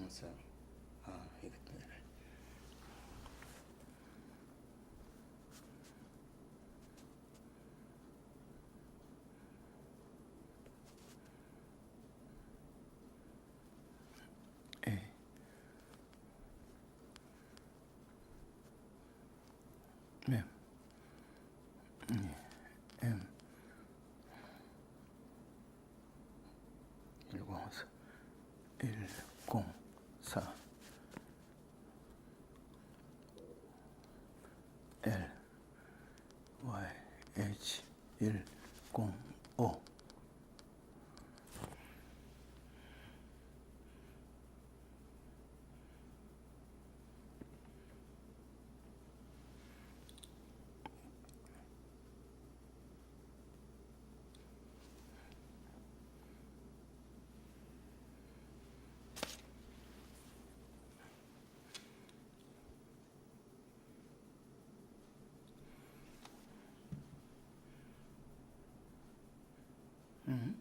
하면서 이것도 A M M 104 104 L Y H 105 Amen.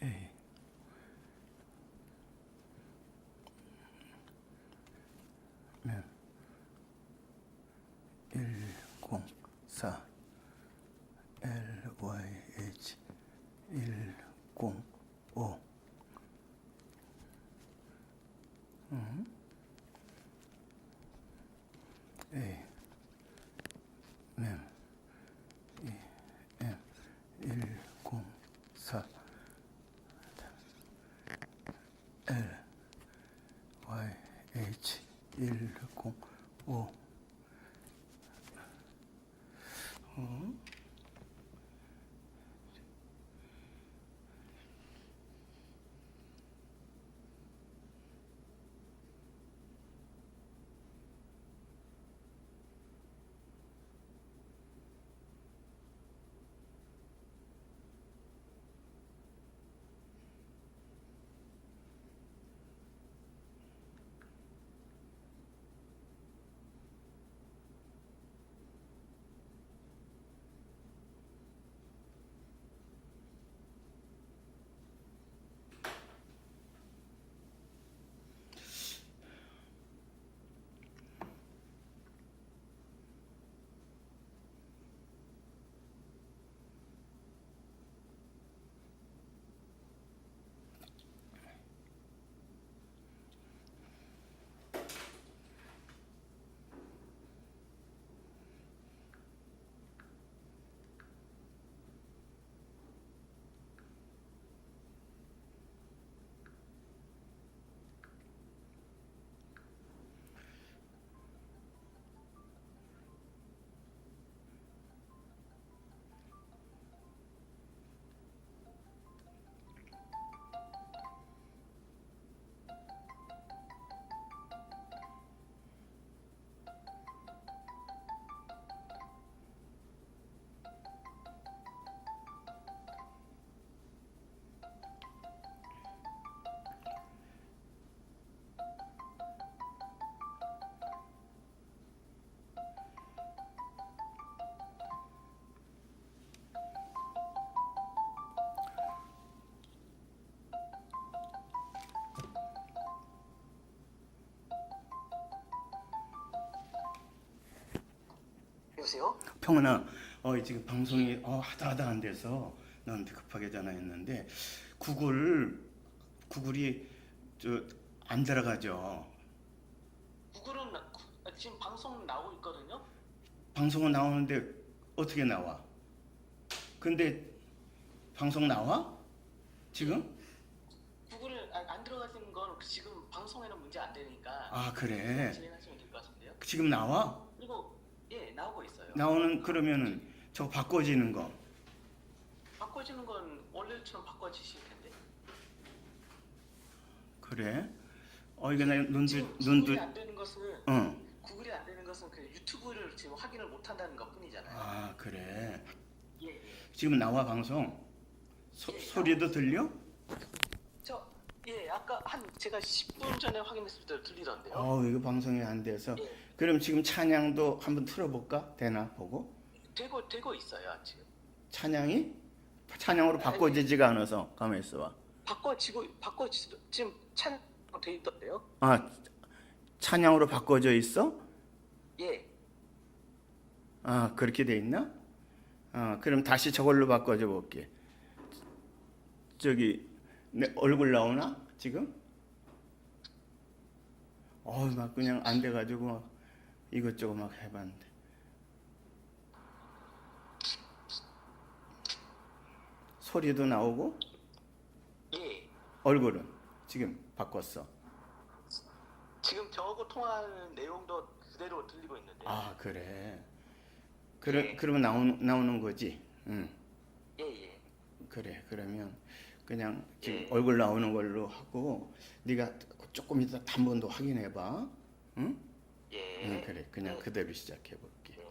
A M 104 L Y H 105 A M E M 104 L Y H 105 여보세요? 평은아, 지금 방송이 하다 안 돼서 너한테 급하게 전화했는데 구글이 저 안 들어가죠. 구글은 지금 방송 나오고 있거든요. 방송은 나오는데 어떻게 나와? 근데 방송 나와? 지금? 구글을 안 들어가는 건 지금 방송에는 문제 안 되니까 아, 그래. 진행하시면 될 것 같은데요. 지금 나와? 그리고 예 나오고 있어요. 나오는 그러면은 저거 바꿔지는 거. 바꿔지는 건 원래처럼 바꿔지실 텐데. 그래? 이게 나 눈도 지금 눈도 구글이 안 되는 것은 어. 구글이 안 되는 것은 그 유튜브를 지금 확인을 못 한다는 것뿐이잖아요. 아, 그래. 예 예. 지금 나와 방송? 예, 소리도 들려? 아까 제가 10분 전에 확인했을 때 들리던데요. 이거 방송이 안 돼서. 예. 그럼 지금 찬양도 한번 틀어볼까? 되나 보고. 되고 있어요 지금. 찬양으로 바꿔지지가 않아서 가만 있어봐. 지금 찬 돼 있던데요. 아, 찬양으로 바꿔져 있어? 예. 아, 그렇게 돼 있나? 그럼 다시 저걸로 바꿔줘 볼게. 저기 내 얼굴 나오나 지금? 막 그냥 안 돼가지고 막 이것저것 막 해봤는데. 소리도 나오고 예. 얼굴은 지금 바꿨어. 지금 저하고 통화하는 내용도 그대로 들리고 있는데. 아, 그래. 예. 그러면 나오는 거지. 응. 예, 예. 그래. 그러면 그냥 지금 예. 얼굴 나오는 걸로 하고 네가 조금 이따 한 번 더 확인해 봐. 응? 예. 응, 그래. 그냥 예. 그대로 시작해 볼게. 예.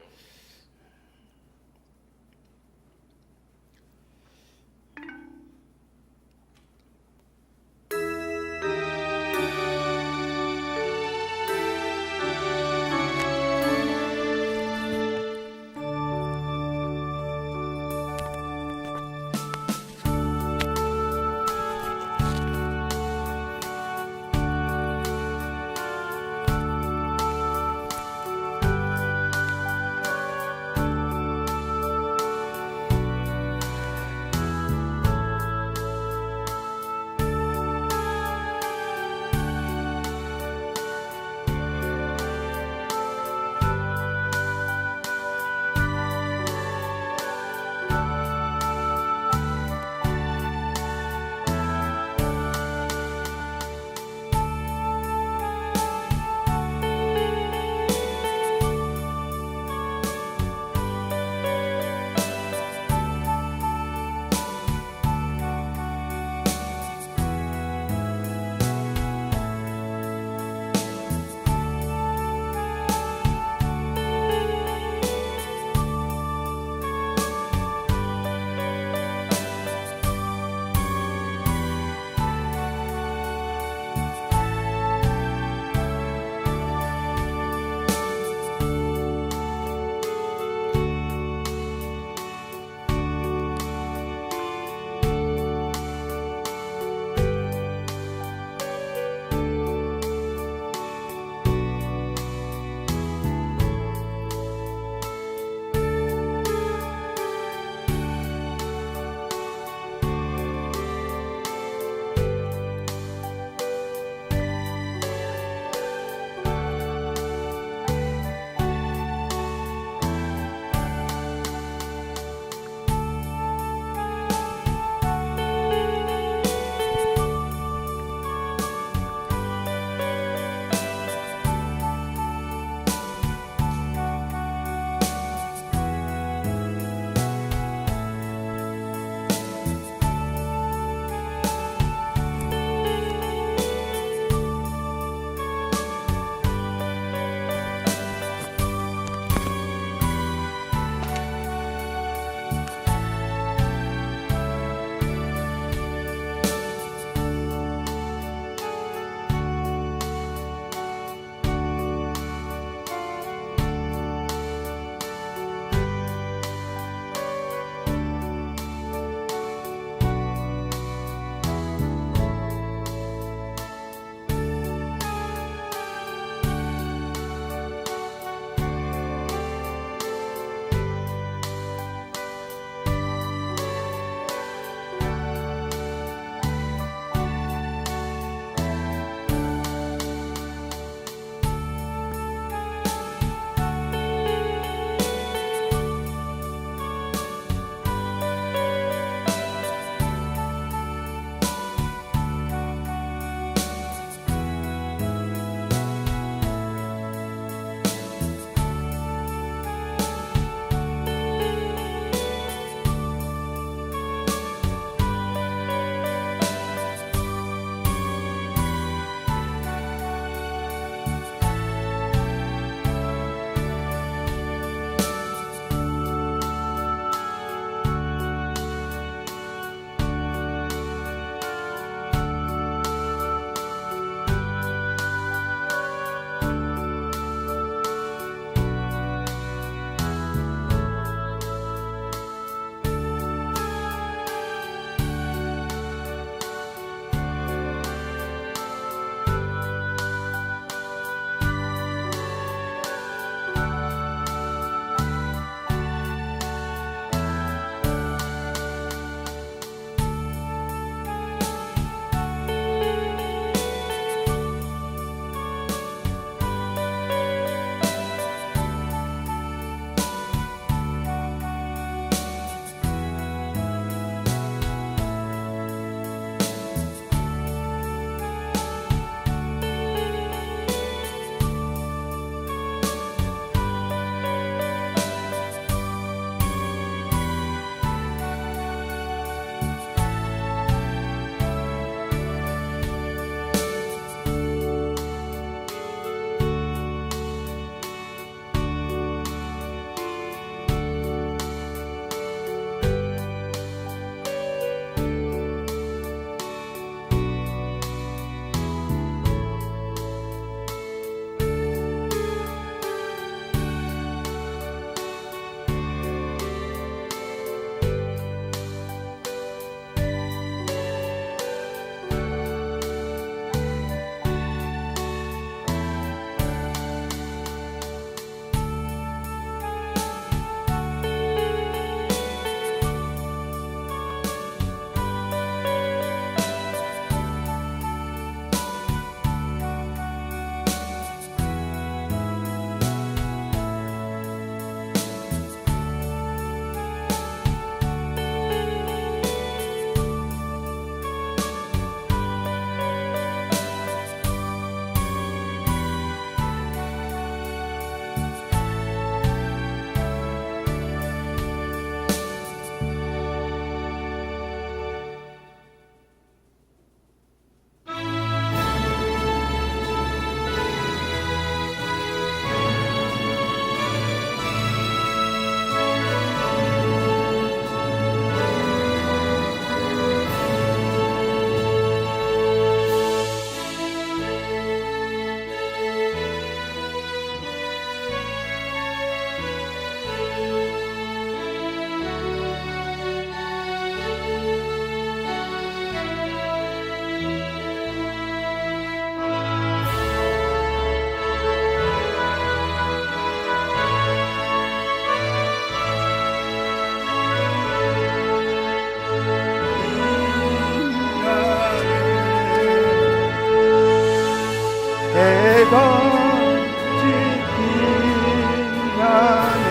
빛나네.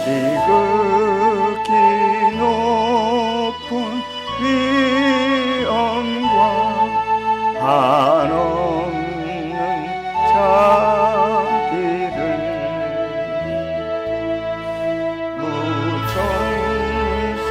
지극히 높은 위엄과 한없는 자비를 무천사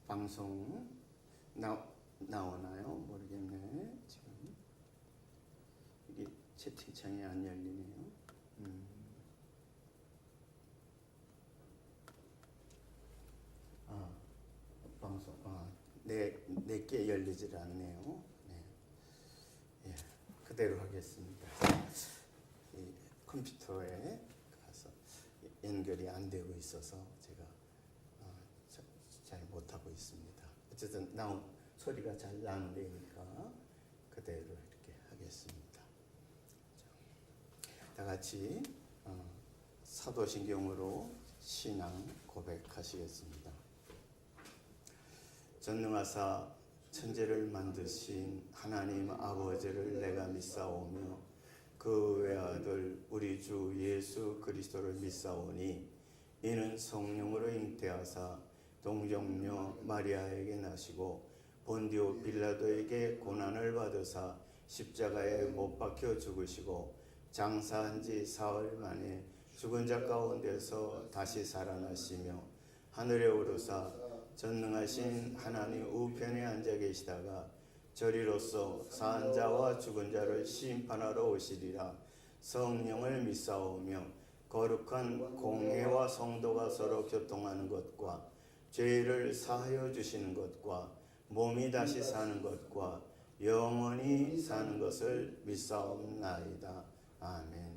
방송 나오나요? 모르겠네. 지금 이게 채팅창이 안 열리네요. 방송 내게 열리질 않네요. 네. 예, 그대로 하겠습니다. 이 컴퓨터에 가서 연결이 안 되고 있어서 제가 잘 못하고 있습니다. 어쨌든 소리가 잘 나는 데니까 그대로 이렇게 하겠습니다. 다 같이 사도신경으로 신앙 고백하시겠습니다. 전능하사 천지를 만드신 하나님 아버지를 내가 믿사오며 그 외아들 우리 주 예수 그리스도를 믿사오니 이는 성령으로 잉태하사 동정녀 마리아에게 나시고 본디오 빌라도에게 고난을 받으사 십자가에 못 박혀 죽으시고 장사한 지 사흘 만에 죽은 자 가운데서 다시 살아나시며 하늘에 오르사 전능하신 하나님 우편에 앉아 계시다가 저리로서 사한 자와 죽은 자를 심판하러 오시리라. 성령을 믿사오며 거룩한 공회와 성도가 서로 교통하는 것과 죄를 사하여 주시는 것과 몸이 다시 사는 것과 영원히 사는 것을 믿사옵나이다. 아멘.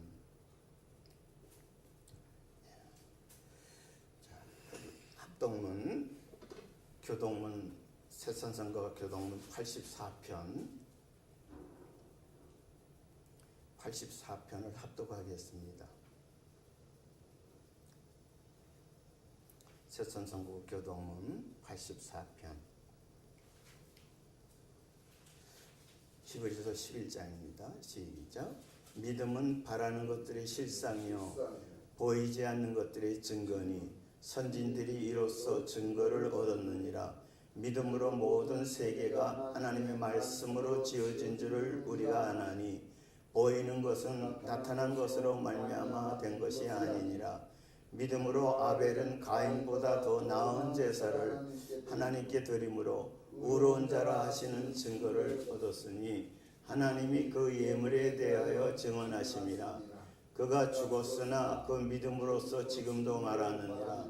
합동문 교동문 새선성과 교동문 84편을 합독하겠습니다. 새천성국 교동문 84편 11에서 11장입니다. 시작. 믿음은 바라는 것들의 실상이요 보이지 않는 것들의 증거니 선진들이 이로써 증거를 얻었느니라. 믿음으로 모든 세계가 하나님의 말씀으로 지어진 줄을 우리가 아나니 보이는 것은 나타난 것으로 말미암아 된 것이 아니니라. 믿음으로 아벨은 가인보다 더 나은 제사를 하나님께 드림으로 의로운 자라 하시는 증거를 얻었으니 하나님이 그 예물에 대하여 증언하심이라. 그가 죽었으나 그 믿음으로써 지금도 말하느니라.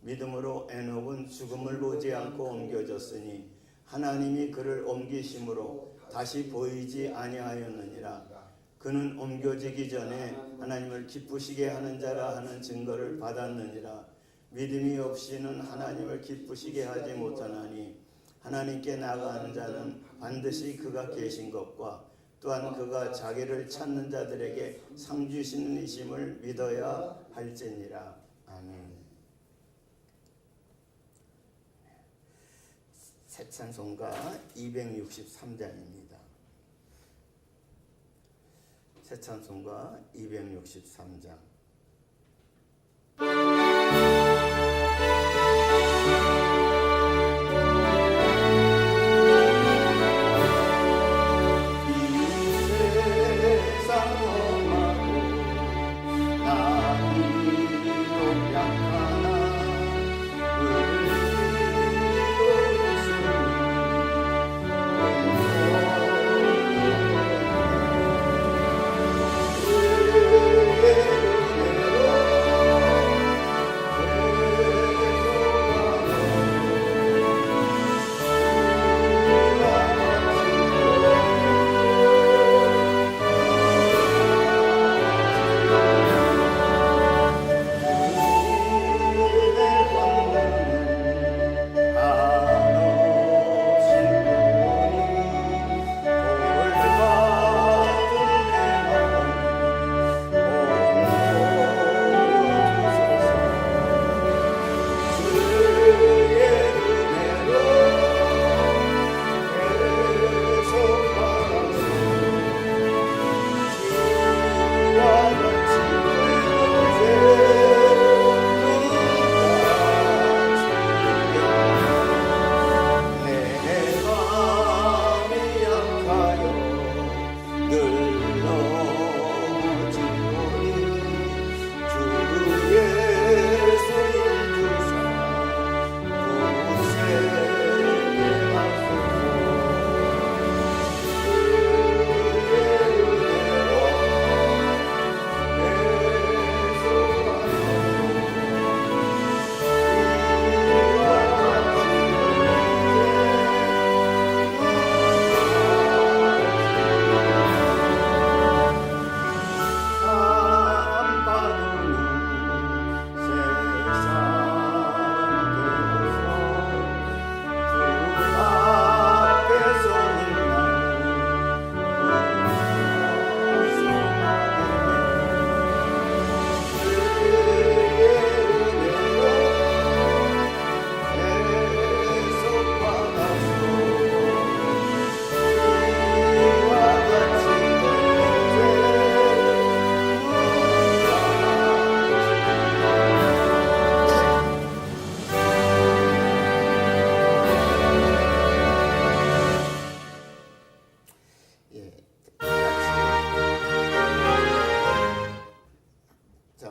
믿음으로 에녹은 죽음을 보지 않고 옮겨졌으니 하나님이 그를 옮기심으로 다시 보이지 아니하였느니라. 그는 옮겨지기 전에 하나님을 기쁘시게 하는 자라 하는 증거를 받았느니라. 믿음이 없이는 하나님을 기쁘시게 하지 못하나니 하나님께 나아가는 자는 반드시 그가 계신 것과 또한 그가 자기를 찾는 자들에게 상 주시는 이심을 믿어야 할지니라. 아멘. 새 찬송가 263장입니다. 새 찬송가 263장.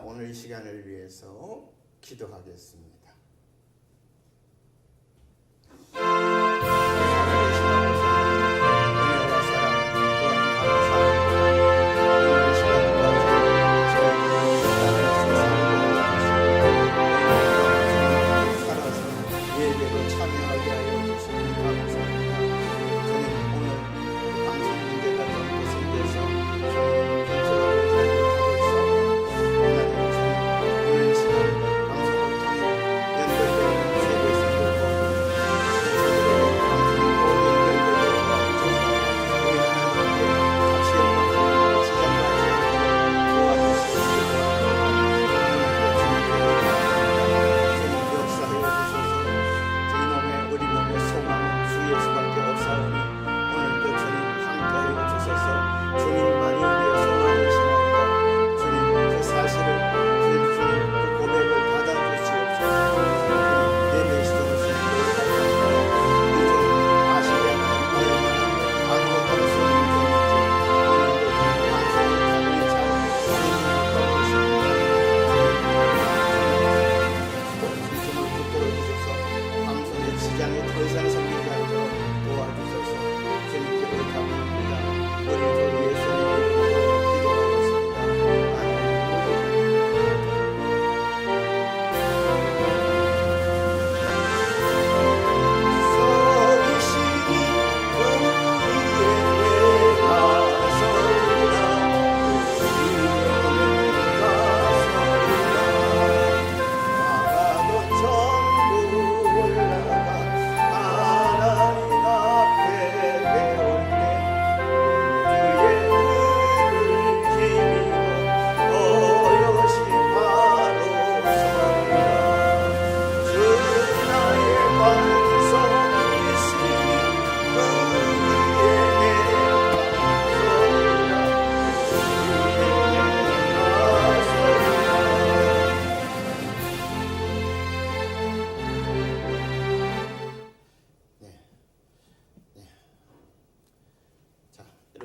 오늘 이 시간을 위해서 기도하겠습니다. 예배로 참여하게 하여 주시니 감사합니다. 주님, 오늘 방송 문제가 좀 계속돼서 주님 근처로 살려주셔서 하나님 주님 오늘 시간 방송을 통해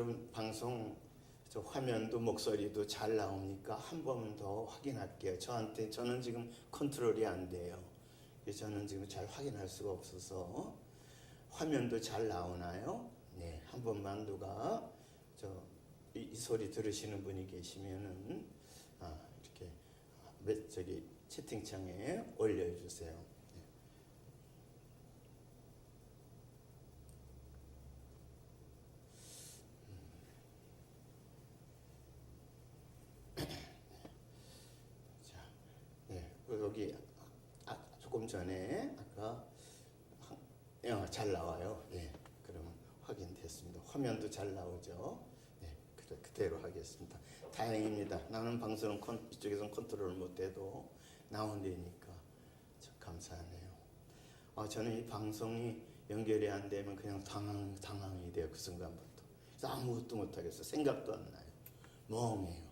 여러분 방송 저 화면도 목소리도 잘 나오니까 한 번 더 확인할게요. 저는 지금 컨트롤이 안 돼요. 저는 지금 잘 확인할 수가 없어서 화면도 잘 나오나요? 네, 한 번만 누가 이 소리 들으시는 분이 계시면은 이렇게 저기 채팅창에 올려주세요. 자, 네, 여기 조금 전에 아까 잘 나와요. 네, 그러면 확인됐습니다. 화면도 잘 나오죠. 네, 그대로 하겠습니다. 다행입니다. 나는 방송은 이쪽에서는 컨트롤 못해도 나온다니까 참 감사하네요. 저는 이 방송이 연결이 안 되면 그냥 당황이 돼요. 그 순간부터. 그래서 아무것도 못하겠어요. 생각도 안 나요. 멍해요.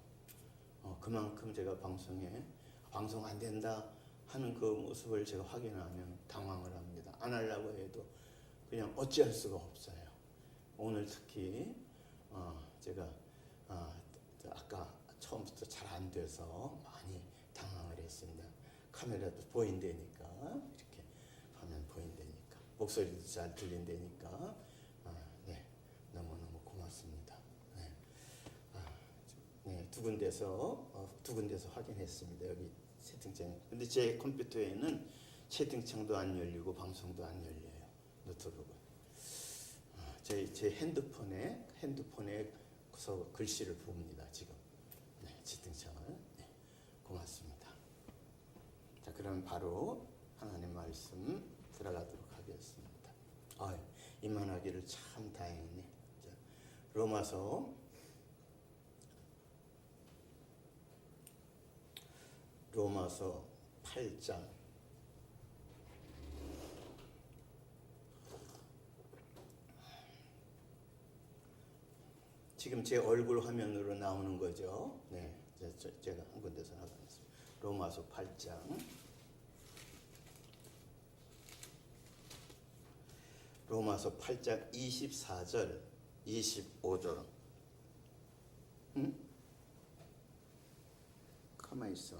그만큼 제가 방송 안 된다 하는 그 모습을 제가 확인하면 당황을 합니다. 안 하려고 해도 그냥 어찌할 수가 없어요. 오늘 특히 제가 아까 처음부터 잘 안 돼서 많이 당황을 했습니다. 카메라도 보인다니까, 이렇게 화면 보인다니까, 목소리도 잘 들린다니까, 네, 너무너무 고맙습니다. 네, 네, 두 군데서 확인했습니다. 여기 채팅창. 근데 제 컴퓨터에는 채팅창도 안 열리고 방송도 안 열려요. 노트북은. 제 핸드폰에서 글씨를 봅니다. 지금. 네, 채팅창을. 네, 고맙습니다. 자, 그럼 바로 하나님 말씀 들어가도록 하겠습니다. 이만하기를 참 다행이네. 자, 로마서 8장 지금 제 얼굴 화면으로 나오는 거죠. 네, 제가 한 군데서 나가겠습니다. 로마서 8장 24절 25절. 가만히 있어.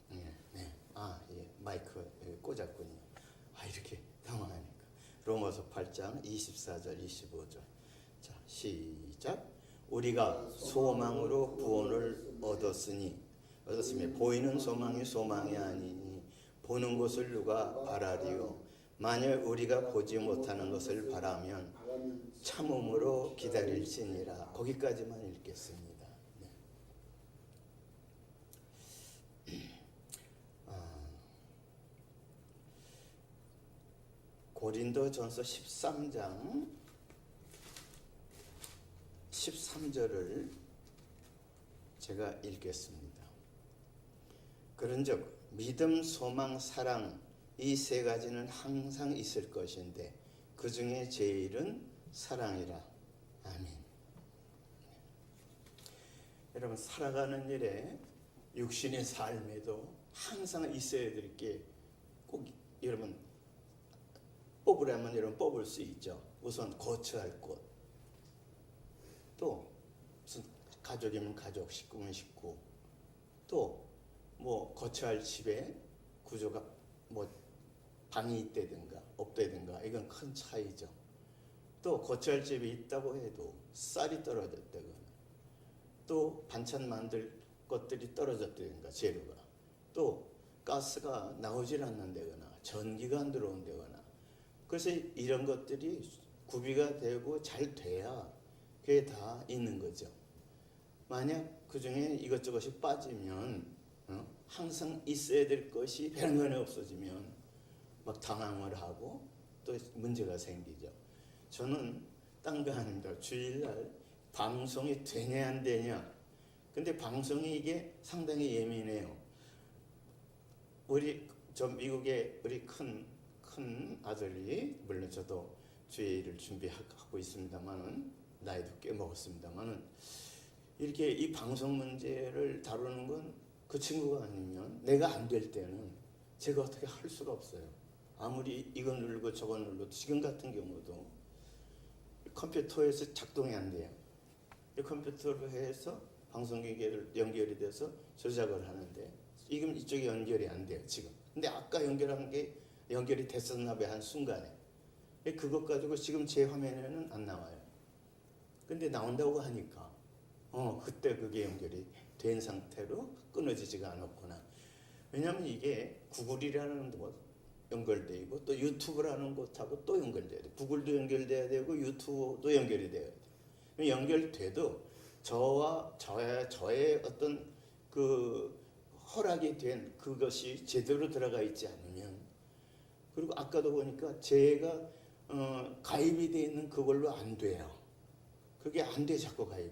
네. 예, 마이크 여기 꽂았군요. 이렇게 당황하니까. 로마서 8장 24절 25절. 자, 시작. 우리가 소망으로 구원을 얻었으며 보이는 소망이 아니니 보는 것을 누가 바라리요. 만일 우리가 보지 못하는 것을 바라면 참음으로 기다릴지니라. 거기까지만 읽겠습니다. 고린도전서 13장 13절을 제가 읽겠습니다. 그런즉 믿음, 소망, 사랑 이 세 가지는 항상 있을 것인데 그 중에 제일은 사랑이라. 아멘. 여러분, 살아가는 일에 육신의 삶에도 항상 있어야 될 게 꼭 여러분 뽑으라면 여러분 뽑을 수 있죠. 우선 거처할 곳, 또 무슨 가족이면 가족, 식구면 식구, 또 뭐 거처할 집에 구조가 뭐 방이 있다든가 없다든가 이건 큰 차이죠. 또 거처할 집이 있다고 해도 쌀이 떨어졌다거나 또 반찬 만들 것들이 떨어졌다든가 재료가, 또 가스가 나오질 않는다거나 전기가 안 들어온다거나, 그래서 이런 것들이 구비가 되고 잘 돼야 그게 다 있는 거죠. 만약 그 중에 이것저것이 빠지면 항상 있어야 될 것이 별건에 없어지면 막 당황을 하고 또 문제가 생기죠. 저는 딴 거 아닙니다. 주일날 방송이 되냐 안 되냐. 근데 방송이 이게 상당히 예민해요. 저 미국의 우리 큰 아들이, 물론 저도 주일을 준비하고 있습니다만은 나이도 꽤 먹었습니다만은, 이렇게 이 방송 문제를 다루는 건 그 친구가 아니면 내가 안 될 때는 제가 어떻게 할 수가 없어요. 아무리 이거 누르고 저거 눌러도 지금 같은 경우도 컴퓨터에서 작동이 안 돼요. 이 컴퓨터로 해서 방송기계를 연결이 돼서 조작을 하는데 지금 이쪽이 연결이 안 돼요 지금. 근데 아까 연결한 게 연결이 됐었나 봐요 한 순간에. 그것 가지고 지금 제 화면에는 안 나와요. 근데 나온다고 하니까 그때 그게 연결이 된 상태로 끊어지지가 않았구나. 왜냐하면 이게 구글이라는 곳 연결돼 있고 또 유튜브라는 곳하고 또 연결돼야 돼. 구글도 연결돼야 되고 유튜브도 연결이 돼야 돼. 연결돼도 저의 어떤 그 허락이 된 그것이 제대로 들어가 있지 않으면, 그리고 아까도 보니까 제가 가입이 돼 있는 그걸로 안 돼요. 그게 안 돼. 자꾸 가입이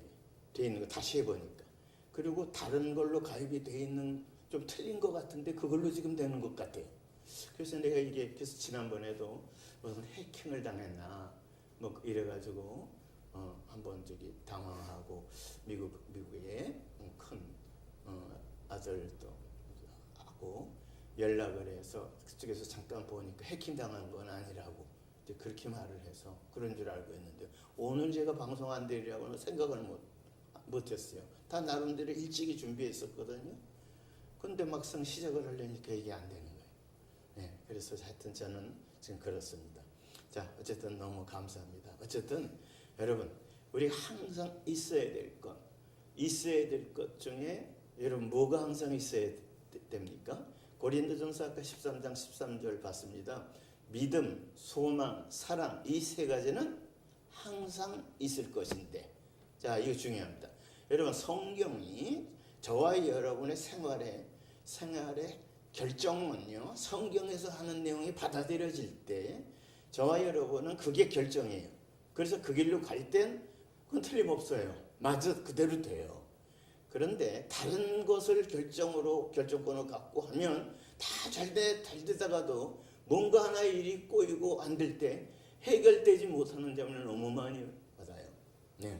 돼 있는 거 다시 해보니까. 그리고 다른 걸로 가입이 돼 있는 좀 틀린 것 같은데 그걸로 지금 되는 것 같아요. 그래서 내가 이게 그래서 지난번에도 무슨 해킹을 당했나 뭐 이래가지고 한번 저기 당황하고 미국의 큰 아들도 하고 연락을 해서 그쪽에서 잠깐 보니까 해킹 당한 건 아니라고 이제 그렇게 말을 해서 그런 줄 알고 있는데, 오늘 제가 방송 안 되리라고는 생각을 못했어요. 다 나름대로 일찍이 준비했었거든요. 근데 막상 시작을 하려니까 이게 안 되는 거예요. 네, 그래서 하여튼 저는 지금 그렇습니다. 자, 어쨌든 너무 감사합니다. 어쨌든 여러분, 우리 항상 있어야 될 것 중에 여러분 뭐가 항상 있어야 됩니까? 고린도전서 아까 13장 13절 봤습니다. 믿음, 소망, 사랑, 이 세 가지는 항상 있을 것인데, 자, 이거 중요합니다. 여러분, 성경이 저와 여러분의 생활의 결정은요, 성경에서 하는 내용이 받아들여질 때 저와 여러분은 그게 결정이에요. 그래서 그 길로 갈 땐 그건 틀림없어요. 맞아, 그대로 돼요. 그런데 다른 것을 결정권을 갖고 하면 다 잘 되다가도 뭔가 하나의 일이 꼬이고 안 될 때 해결되지 못하는 점을 너무 많이 받아요. 네.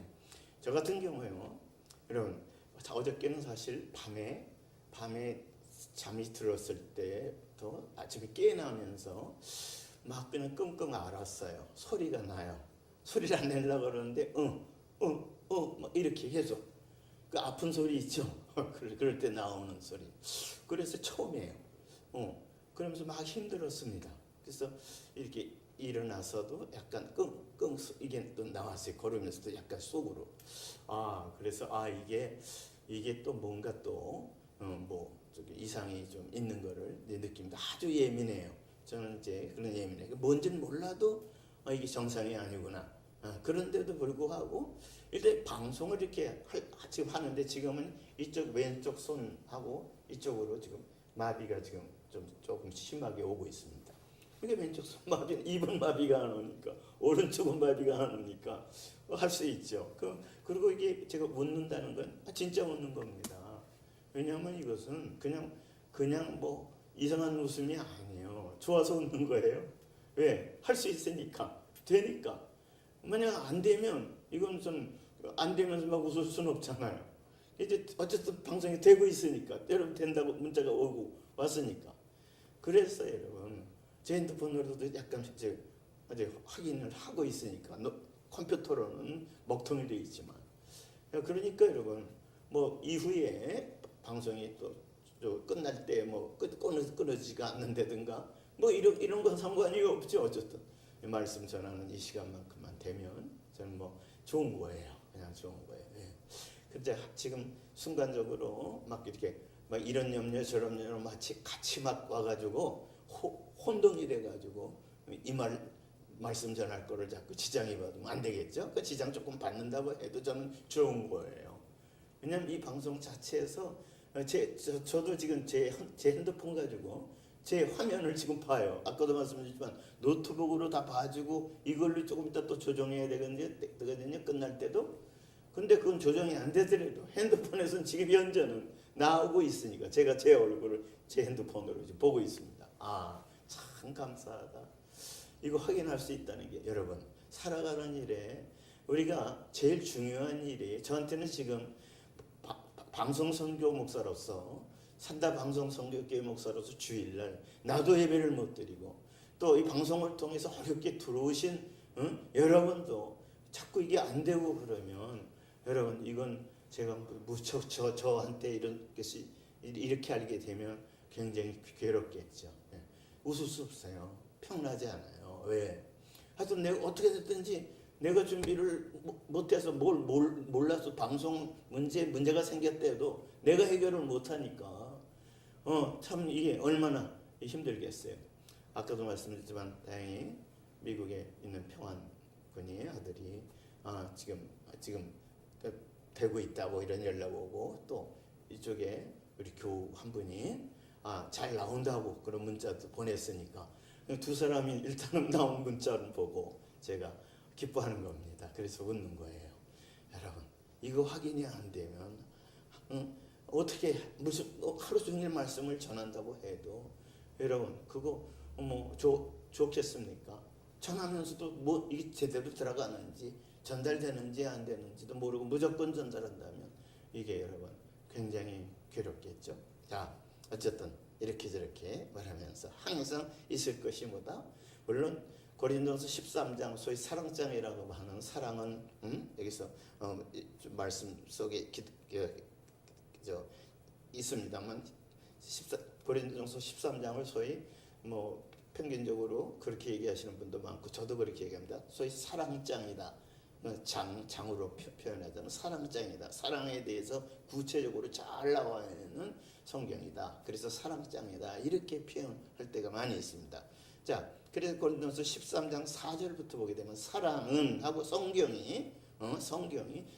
저 같은 경우에요, 여러분, 어저께는 사실 밤에 잠이 들었을 때부터 아침에 깨어나면서 막 그냥 끙끙 앓았어요. 소리가 나요. 소리를 안 내려고 그러는데 막 이렇게 계속 그 아픈 소리 있죠. 그럴 때 나오는 소리. 그래서 처음이에요. 그러면서 막 힘들었습니다. 그래서 이렇게 일어나서도 약간 끙끙 이게 또 나왔어요. 걸으면서도 약간 속으로. 그래서 이게 또 뭔가 또 뭐 저기 이상이 좀 있는 거를 느낍니다. 아주 예민해요. 저는 이제 그런 예민해요. 뭔지는 몰라도 이게 정상이 아니구나. 그런데도 불구하고 일단 방송을 이렇게 지금 하는데 지금은 이쪽 왼쪽 손하고 이쪽으로 지금 마비가 지금 조금 심하게 오고 있습니다. 이게 왼쪽 손 마비는 입은 마비가 안 오니까 오른쪽은 마비가 안 오니까 할 수 있죠. 그리고 이게 제가 웃는다는 건 진짜 웃는 겁니다. 왜냐하면 이것은 그냥 뭐 이상한 웃음이 아니에요. 좋아서 웃는 거예요. 왜? 할 수 있으니까. 되니까. 만약 안 되면 이건 좀 안 되면서 막 웃을 수는 없잖아요. 이제 어쨌든 방송이 되고 있으니까, 여러분 된다고 문자가 오고 왔으니까. 그래서 여러분 제 핸드폰으로도 약간 이제 확인을 하고 있으니까, 컴퓨터로는 먹통이 되어 있지만, 그러니까 여러분 뭐 이후에 방송이 또 끝날 때 뭐 끊어지지가 않는다든가 뭐 이런 건 상관이 없죠. 어쨌든 말씀 전하는 이 시간만큼만 되면 저는 뭐 좋은 거예요. 그냥 좋은 거예요. 예. 근데 지금 순간적으로 막 이렇게 막 이런 염려 저런 염려 마치 같이 막 와가지고 혼동이 돼가지고 이 말씀 전할 거를 자꾸 지장이 받으면 안 되겠죠. 그 지장 조금 받는다고 해도 저는 좋은 거예요. 왜냐면 이 방송 자체에서 저도 지금 제 핸드폰 가지고 제 화면을 지금 봐요. 아까도 말씀드렸지만 노트북으로 다 봐주고 이걸로 조금 이따 또 조정해야 되거든요. 끝날 때도. 근데 그건 조정이 안 되더라도 핸드폰에서는 지금 현재는 나오고 있으니까 제가 제 얼굴을 제 핸드폰으로 지금 보고 있습니다. 참 감사하다. 이거 확인할 수 있다는 게, 여러분 살아가는 일에 우리가 제일 중요한 일이, 저한테는 지금 방송 선교 목사로서, 산다 방송 선교교회 목사로서 주일날 나도 예배를 못 드리고 또 이 방송을 통해서 어렵게 들어오신 여러분도 자꾸 이게 안 되고 그러면 여러분 이건 제가 무척 저한테 이렇게 알게 되면 굉장히 괴롭겠죠. 예. 웃을 수 없어요. 평온하지 않아요. 왜? 하여튼 내가 어떻게 됐든지 내가 준비를 못해서 몰라서 방송 문제가 생겼대도 내가 해결을 못하니까 참 이게 얼마나 힘들겠어요. 아까도 말씀드렸지만 다행히 미국에 있는 평안군의 아들이 지금 되고 있다고 이런 연락 오고 또 이쪽에 우리 교우 한 분이 잘 나온다고 그런 문자도 보냈으니까 두 사람이 일단은 나온 문자를 보고 제가 기뻐하는 겁니다. 그래서 웃는 거예요. 여러분 이거 확인이 안 되면 어떻게 무슨 하루 종일 말씀을 전한다고 해도 여러분 그거 좋겠습니까? 전하면서도 뭐 이게 제대로 들어가는지 전달되는지 안 되는지도 모르고 무조건 전달한다면 이게 여러분 굉장히 괴롭겠죠. 자 어쨌든 이렇게 저렇게 말하면서 항상 있을 것이 뭐다? 물론 고린도서 13장 소위 사랑장이라고 하는 사랑은 여기서 말씀 속에 있습니다만 고린도서 13장을 소위 평균적으로 그렇게 얘기하시는 분도 많고 저도 그렇게 얘기합니다. 소위 사랑장이다. 장으로 표현하자면 사랑장이다. 사랑에 대해서 구체적으로 잘 나와 있는 성경이다. 그래서 사랑장이다. 이렇게 표현할 때가 많이 있습니다. 자, 그래서 고린도서 13장 4절부터 보게 되면 사랑은 하고 성경이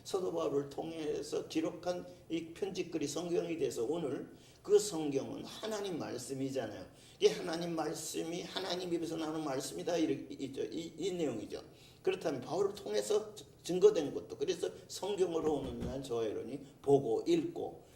사도 바울을 통해서 기록한 이 편지글이 성경이 돼서 오늘 그 성경은 하나님 말씀이잖아요. 이 하나님 말씀이 하나님 입에서 나오는 말씀이다 이 내용이죠. 그렇다면 바울을 통해서 증거된 것도 그래서 성경으로 오는 날 저와 여러분이 보고 읽고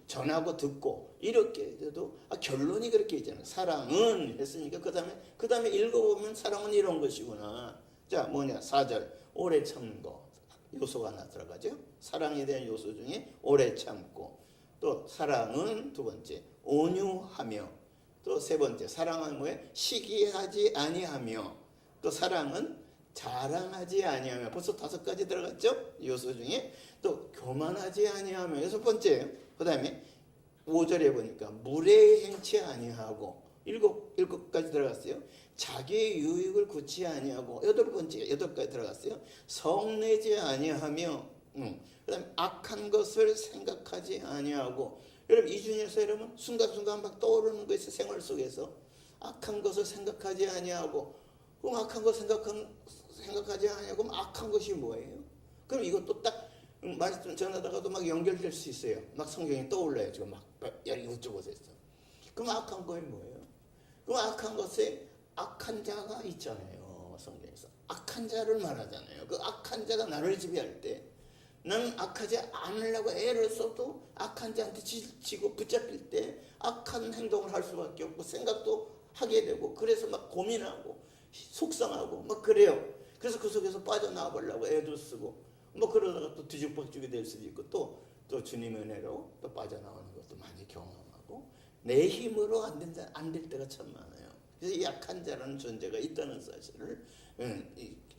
전하고 듣고 이렇게 해도 결론이 그렇게 있잖아요. 사랑은 했으니까 그 다음에 읽어보면 사랑은 이런 것이구나. 자 뭐냐 4절 오래 참는 거 요소가 하나 들어가죠. 사랑에 대한 요소 중에 오래 참고 또 사랑은 두 번째 온유하며 또 세 번째 사랑은 뭐예요? 시기하지 아니하며 또 사랑은 자랑하지 아니하며 벌써 5가지 들어갔죠? 요소 중에 또 교만하지 아니하며 6번째 그 다음에 5절에 보니까 무례행치 아니하고 7가지 들어갔어요. 자기의 유익을 굳지 아니하고 8가지 들어갔어요. 성내지 아니하며 그 다음에 악한 것을 생각하지 아니하고 여러분 이 중에서 여러분 순간순간 막 떠오르는 거 있어요. 생활 속에서 악한 것을 생각하지 아니하고 그럼 악한 거 생각하지 아니하고 그럼 악한 것이 뭐예요? 그럼 이것도 딱 말씀 전하다가도 막 연결될 수 있어요. 막 성경이 떠올라요. 지금 막 이것저것에서. 그럼 악한 것이 뭐예요? 그럼 악한 것에 악한 자가 있잖아요. 성경에서 악한 자를 말하잖아요. 그 악한 자가 나를 지배할 때 나는 악하지 않으려고 애를 써도 악한 자한테 지고 붙잡힐 때 악한 행동을 할 수밖에 없고 생각도 하게 되고 그래서 막 고민하고 속상하고 막 그래요. 그래서 그 속에서 빠져나와 보려고 애도 쓰고 그러다가 또 뒤죽박죽이 될 수도 있고 또 주님의 은혜로 또 빠져나오는 것도 많이 경험하고 내 힘으로 안 될 때가 참 많아요. 그래서 이 약한 자라는 존재가 있다는 사실을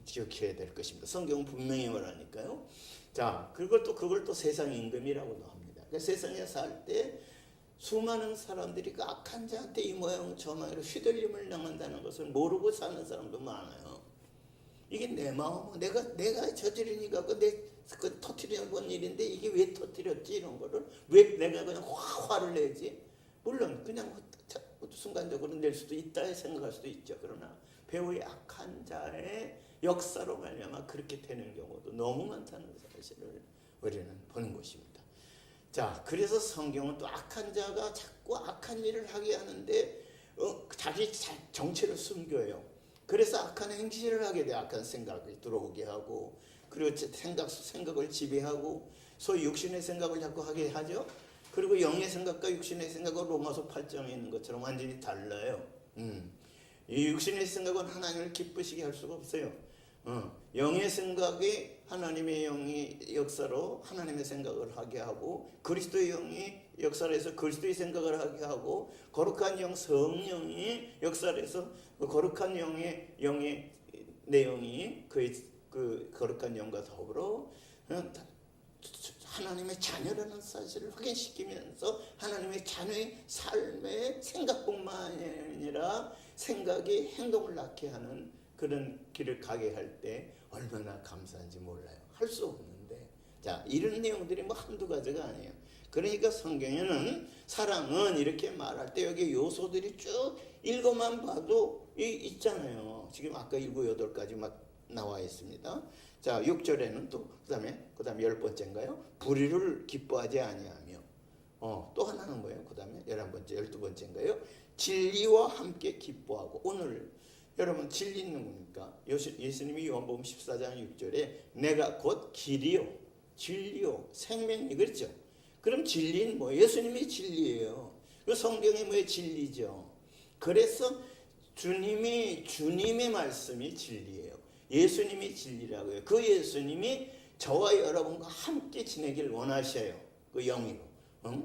기억해야 될 것입니다. 성경은 분명히 말하니까요. 자, 그걸 또 세상 임금이라고도 합니다. 그러니까 세상에 살 때 수많은 사람들이 그 악한 자한테 이 모양 저 모양으로 휘둘림을 당한다는 것을 모르고 사는 사람도 많아요. 이게 내 마음, 내가 저지르니까 그 터뜨려 본 일인데 이게 왜 터뜨렸지 이런 거를 왜 내가 그냥 화를 내지? 물론 그냥 순간적으로 낼 수도 있다 생각할 수도 있죠. 그러나 배우의 악한 자의 역사로 말미암아 그렇게 되는 경우도 너무 많다는 사실을 우리는 보는 것입니다. 자, 그래서 성경은 또 악한 자가 자꾸 악한 일을 하게 하는데 자기 정체를 숨겨요. 그래서 악한 행실을 하게 돼. 악한 생각이 들어오게 하고 그리고 생각을 지배하고 소위 육신의 생각을 자꾸 하게 하죠. 그리고 영의 생각과 육신의 생각은 로마서 8장에 있는 것처럼 완전히 달라요. 이 육신의 생각은 하나님을 기쁘시게 할 수가 없어요. 영의 생각이 하나님의 영이 역사로 하나님의 생각을 하게 하고 그리스도의 영이 역사를 해서 그리스도의 생각을 하게 하고 거룩한 영 성령이 역사를 해서 거룩한 영의 내용이 그의 그 거룩한 영과 더불어 하나님의 자녀라는 사실을 확인시키면서 하나님의 자녀의 삶의 생각뿐만 아니라 생각이 행동을 낳게 하는 그런 길을 가게 할 때 얼마나 감사한지 몰라요. 할 수 없는데. 자, 이런 내용들이 뭐 한두 가지가 아니에요. 그러니까 성경에는 사랑은 이렇게 말할 때 여기 요소들이 쭉 읽어만 봐도 있잖아요. 지금 아까 7, 8가지 막 나와 있습니다. 자, 6절에는 또 그다음에 10번째인가요? 불의를 기뻐하지 아니하며 또 하나는 뭐예요? 그다음에 11번째, 12번째인가요? 진리와 함께 기뻐하고. 오늘 여러분 진리는 뭡니까? 예수님이 요한복음 14장 6절에 내가 곧 길이요 진리요 생명이 그랬죠. 그럼 진리는 뭐? 예수님이 진리예요. 그 성경이 뭐의 진리죠. 그래서 주님의 말씀이 진리예요. 예수님이 진리라고요. 그 예수님이 저와 여러분과 함께 지내길 원하셔요. 그 영으로,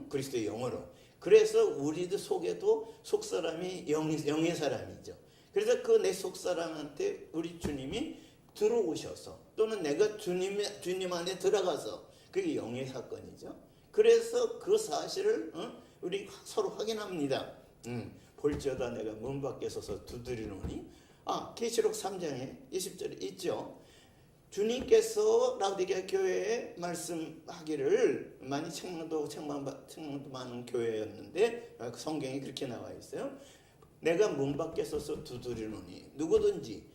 그리스도의 영으로. 그래서 우리들 속에도 속사람이 영의 사람이죠. 그래서 그 내 속사람한테 우리 주님이 들어오셔서 또는 내가 주님 안에 들어가서 그게 영의 사건이죠. 그래서 그 사실을 우리 서로 확인합니다. 볼지어다 내가 문 밖에 서서 두드리노니. 계시록 3장에 20절에 있죠. 주님께서 라우디게아 교회에 말씀하기를 많이 책망도 많은 교회였는데 성경이 그렇게 나와 있어요. 내가 문 밖에 서서 두드리노니 누구든지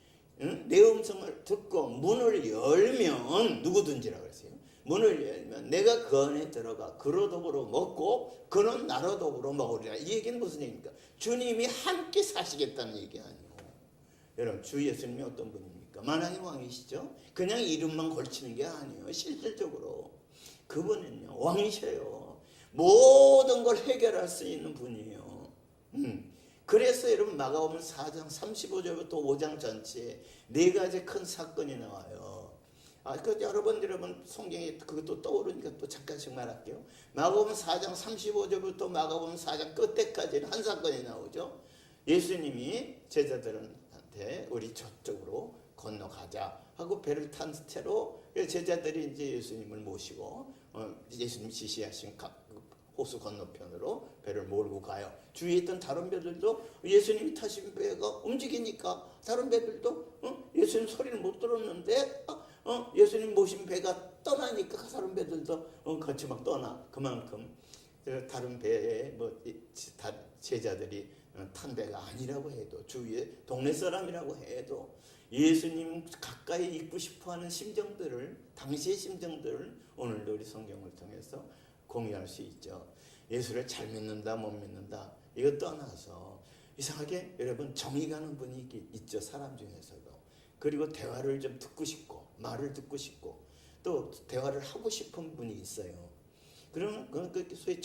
내 음성을 듣고 문을 열면 누구든지라고 했어요. 문을 열면 내가 그 안에 들어가 그로 더불어 먹고 그는 나로 더불어 먹으리라. 이 얘기는 무슨 얘기입니까? 주님이 함께 사시겠다는 얘기 아니에요. 여러분 주 예수님이 어떤 분입니까? 만왕의 왕이시죠. 그냥 이름만 걸치는 게 아니에요. 실질적으로 그분은요 왕이셔요. 모든 걸 해결할 수 있는 분이에요. 그래서 여러분 마가복음 4장 35절부터 5장 전체에 4가지 큰 사건이 나와요. 그 여러분 성경에 그것도 떠오르니까 또 잠깐씩 말할게요. 마가복음 4장 35절부터 마가복음 4장 끝에까지는 한 사건이 나오죠. 예수님이 제자들한테 우리 저쪽으로 건너가자 하고 배를 탄 채로 제자들이 이제 예수님을 모시고 예수님 지시하신 호수 건너편으로 배를 몰고 가요. 주위에 있던 다른 배들도 예수님이 타신 배가 움직이니까 다른 배들도 예수님 소리를 못 들었는데 예수님 모신 배가 떠나니까 다른 배들도 같이 막 떠나. 그만큼 다른 배에 제자들이 탄 배가 아니라고 해도 주위에 동네 사람이라고 해도 예수님 가까이 있고 싶어하는 심정들을 당시의 심정들을 오늘도 우리 성경을 통해서 공유할 수 있죠. 예수를 잘 믿는다 못 믿는다 이거 떠나서 이상하게 여러분 정이 가는 분이 있죠. 사람 중에서도. 그리고 대화를 좀 듣고 싶고 말을 듣고 싶고 또 대화를 하고 싶은 분이 있어요. 그러면 그건 소위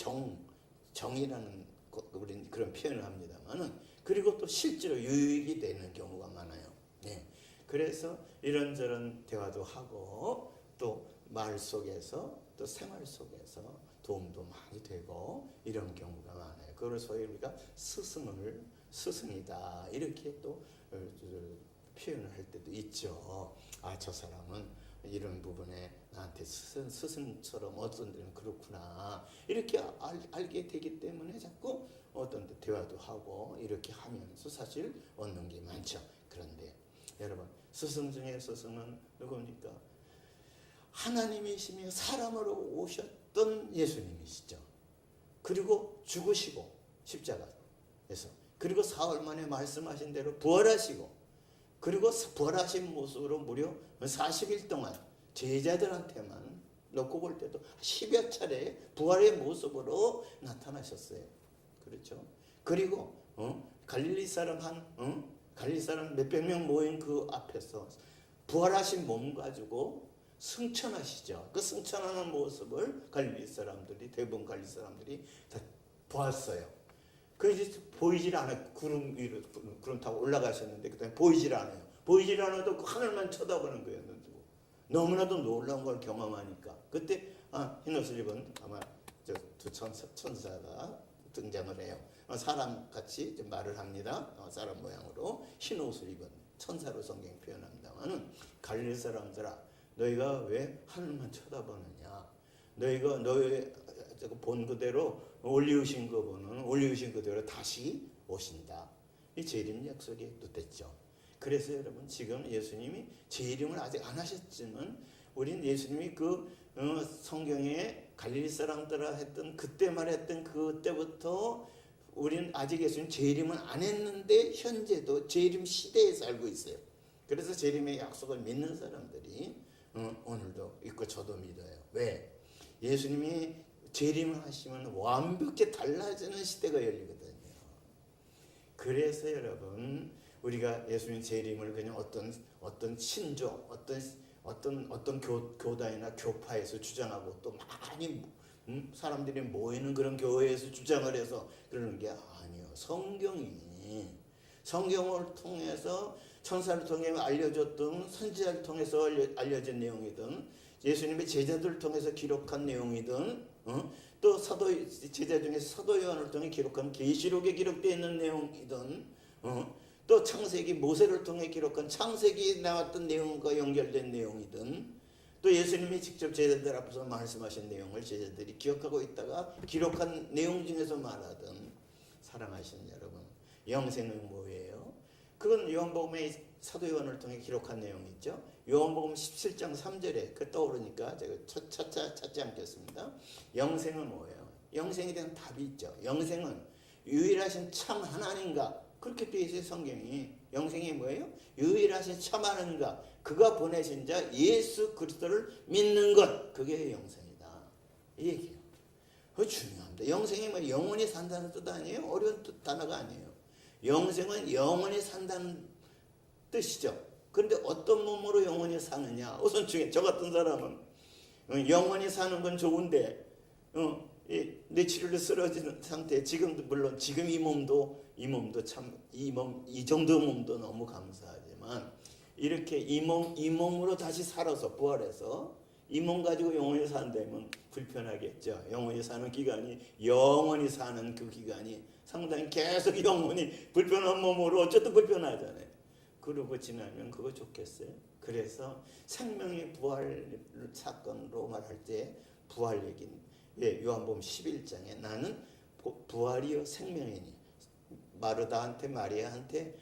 정이라는 우리는 그런 표현을 합니다만은 그리고 또 실제로 유익이 되는 경우가 많아요. 네. 그래서 이런저런 대화도 하고 또 말 속에서 또 생활 속에서 도움도 많이 되고 이런 경우가 많아요. 그걸 소위 우리가 스승이다 이렇게 또 표현을 할 때도 있죠. 저 사람은 이런 부분에 나한테 스승처럼 어떤 데는 그렇구나 이렇게 알게 되기 때문에 자꾸 어떤 데 대화도 하고 이렇게 하면서 사실 얻는 게 많죠. 그런데 여러분 스승 중에 스승은 누굽니까? 하나님이시며 사람으로 오셨던 예수님이시죠. 그리고 죽으시고 십자가에서 그리고 사흘 만에 말씀하신 대로 부활하시고 그리고 부활하신 모습으로 무려 40일 동안 제자들한테만 놓고 볼 때도 10여 차례 부활의 모습으로 나타나셨어요. 그렇죠? 그리고 갈릴리 사람 갈릴리 사람 몇백 명 모인 그 앞에서 부활하신 몸 가지고 승천하시죠. 그 승천하는 모습을 대부분 갈릴리 사람들이 다 보았어요. 그 이제 보이질 않아요. 구름 위로 구름 타고 올라가셨는데 그다음에 보이질 않아요. 보이질 않아도 그 하늘만 쳐다보는 거예요. 너무나도 놀라운 걸 경험하니까 그때 흰옷을 입은 아마 두 천사가 등장을 해요. 사람 같이 말을 합니다. 사람 모양으로 흰옷을 입은 천사로 성경이 표현합니다만은 갈릴리 사람들아 너희가 왜 하늘만 쳐다보느냐 너희가 너희 본 그대로 올리우신 그분은 올리우신 그대로 다시 오신다. 이 재림 약속이 또 됐죠. 그래서 여러분 지금 예수님이 재림을 아직 안 하셨지만 우린 예수님이 그 성경에 갈릴리 사람들아 했던 그때 말했던 그때부터 우리는 아직 예수님 재림은 안 했는데 현재도 재림 시대에 살고 있어요. 그래서 재림의 약속을 믿는 사람들이 오늘도 있고 저도 믿어요. 왜? 예수님이 재림을 하시면 완벽히 달라지는 시대가 열리거든요. 그래서 여러분 우리가 예수님 재림을 그냥 어떤 신조 어떤 교단이나 교파에서 주장하고 또 많이 사람들이 모이는 그런 교회에서 주장을 해서 그러는 게 아니에요. 성경을 통해서 천사를 통해 알려줬던 선지자를 통해서 알려진 내용이든 예수님의 제자들을 통해서 기록한 내용이든 또 제자 중에서 사도 요한을 통해 기록한 계시록에 기록되어 있는 내용이든 또 창세기 모세를 통해 기록한 창세기에 나왔던 내용과 연결된 내용이든 또 예수님이 직접 제자들 앞에서 말씀하신 내용을 제자들이 기억하고 있다가 기록한 내용 중에서 말하던 사랑하시는 여러분 영생은 뭐예요? 그건 요한복음의 사도 요한을 통해 기록한 내용이죠. 요한복음 17장 3절에 그 떠오르니까 제가 찾지 않겠습니다. 영생은 뭐예요? 영생에 대한 답이 있죠. 영생은 유일하신 참 하나님과 그렇게 되어 있어요. 성경이. 영생이 뭐예요? 유일하신 참 하나님과 그가 보내신 자 예수 그리스도를 믿는 것 그게 영생이다. 이 얘기예요. 그거 중요합니다. 영생이 뭐 영원히 산다는 뜻 아니에요? 어려운 단어가 아니에요. 영생은 영원히 산다는 뜻이죠. 그런데 어떤 몸으로 영원히 사느냐? 우선 중에 저 같은 사람은 영원히 사는 건 좋은데 뇌치료를 쓰러진 상태 지금도 물론 지금 이 몸도 참 이 정도 몸도 너무 감사하지만 이렇게 이 몸으로 다시 살아서 부활해서 이 몸 가지고 영원히 산다면 불편하겠죠. 영원히 사는 기간이 영원히 사는 그 기간이 상당히 계속 영원히 불편한 몸으로 어쨌든 불편하잖아요. 그러고 지나면 그거 좋겠어요. 그래서 생명의 부활 사건으로 말할 때 부활 얘기는 요한복음 11장에 나는 부활이요 생명이니 마르다한테 마리아한테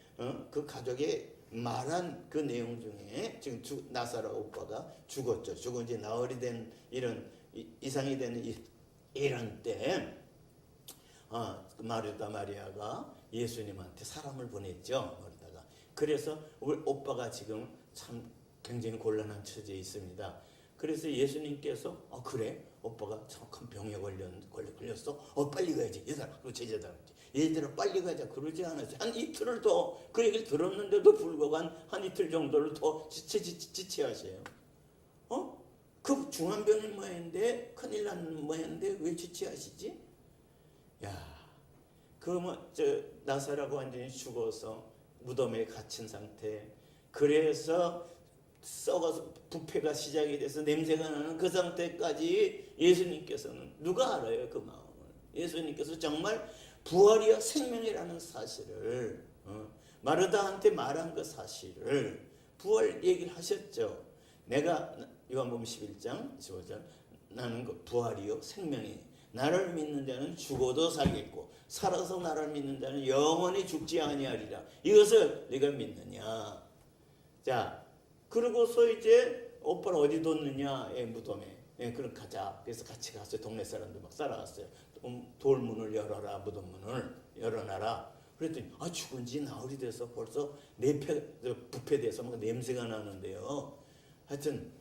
그 가족의 말한 그 내용 중에 지금 나사로 오빠가 죽었죠. 죽은 지 나흘이 된 이런 이상이 되는 이런 때 마르다 마리아가 예수님한테 사람을 보냈죠. 그래서 우리 오빠가 지금 참 굉장히 곤란한 처지에 있습니다. 그래서 예수님께서 그래? 오빠가 큰 병에 걸렸어? 빨리 가야지. 얘들아 빨리 가자. 그러지 않았어요. 한 이틀을 더 그 얘기를 들었는데도 불구하고 한 이틀 정도를 더 지체하세요. 그 중한 병이 뭐였는데 큰일 난 뭐였는데 왜 지체하시지? 나사라고 완전히 죽어서 무덤에 갇힌 상태. 그래서 썩어서 부패가 시작이 돼서 냄새가 나는 그 상태까지 예수님께서는 누가 알아요 그 마음을. 예수님께서 정말 부활이여 생명이라는 사실을 마르다한테 말한 그 사실을 부활 얘기를 하셨죠. 내가 요한복음 11장 15절 나는 그 부활이요 생명이 나를 믿는 자는 죽어도 살겠고 살아서 나를 믿는 자는 영원히 죽지 아니하리라. 이것을 네가 믿느냐? 자, 그러고서 이제 오빠를 어디 뒀느냐? 무덤에. 그럼 가자. 그래서 같이 갔어요. 동네 사람들 막 따라갔어요. 돌문을 열어라. 무덤 문을 열어놔라. 그랬더니 죽은 지 나흘이 돼서 벌써 부패돼서 막 냄새가 나는데요. 하여튼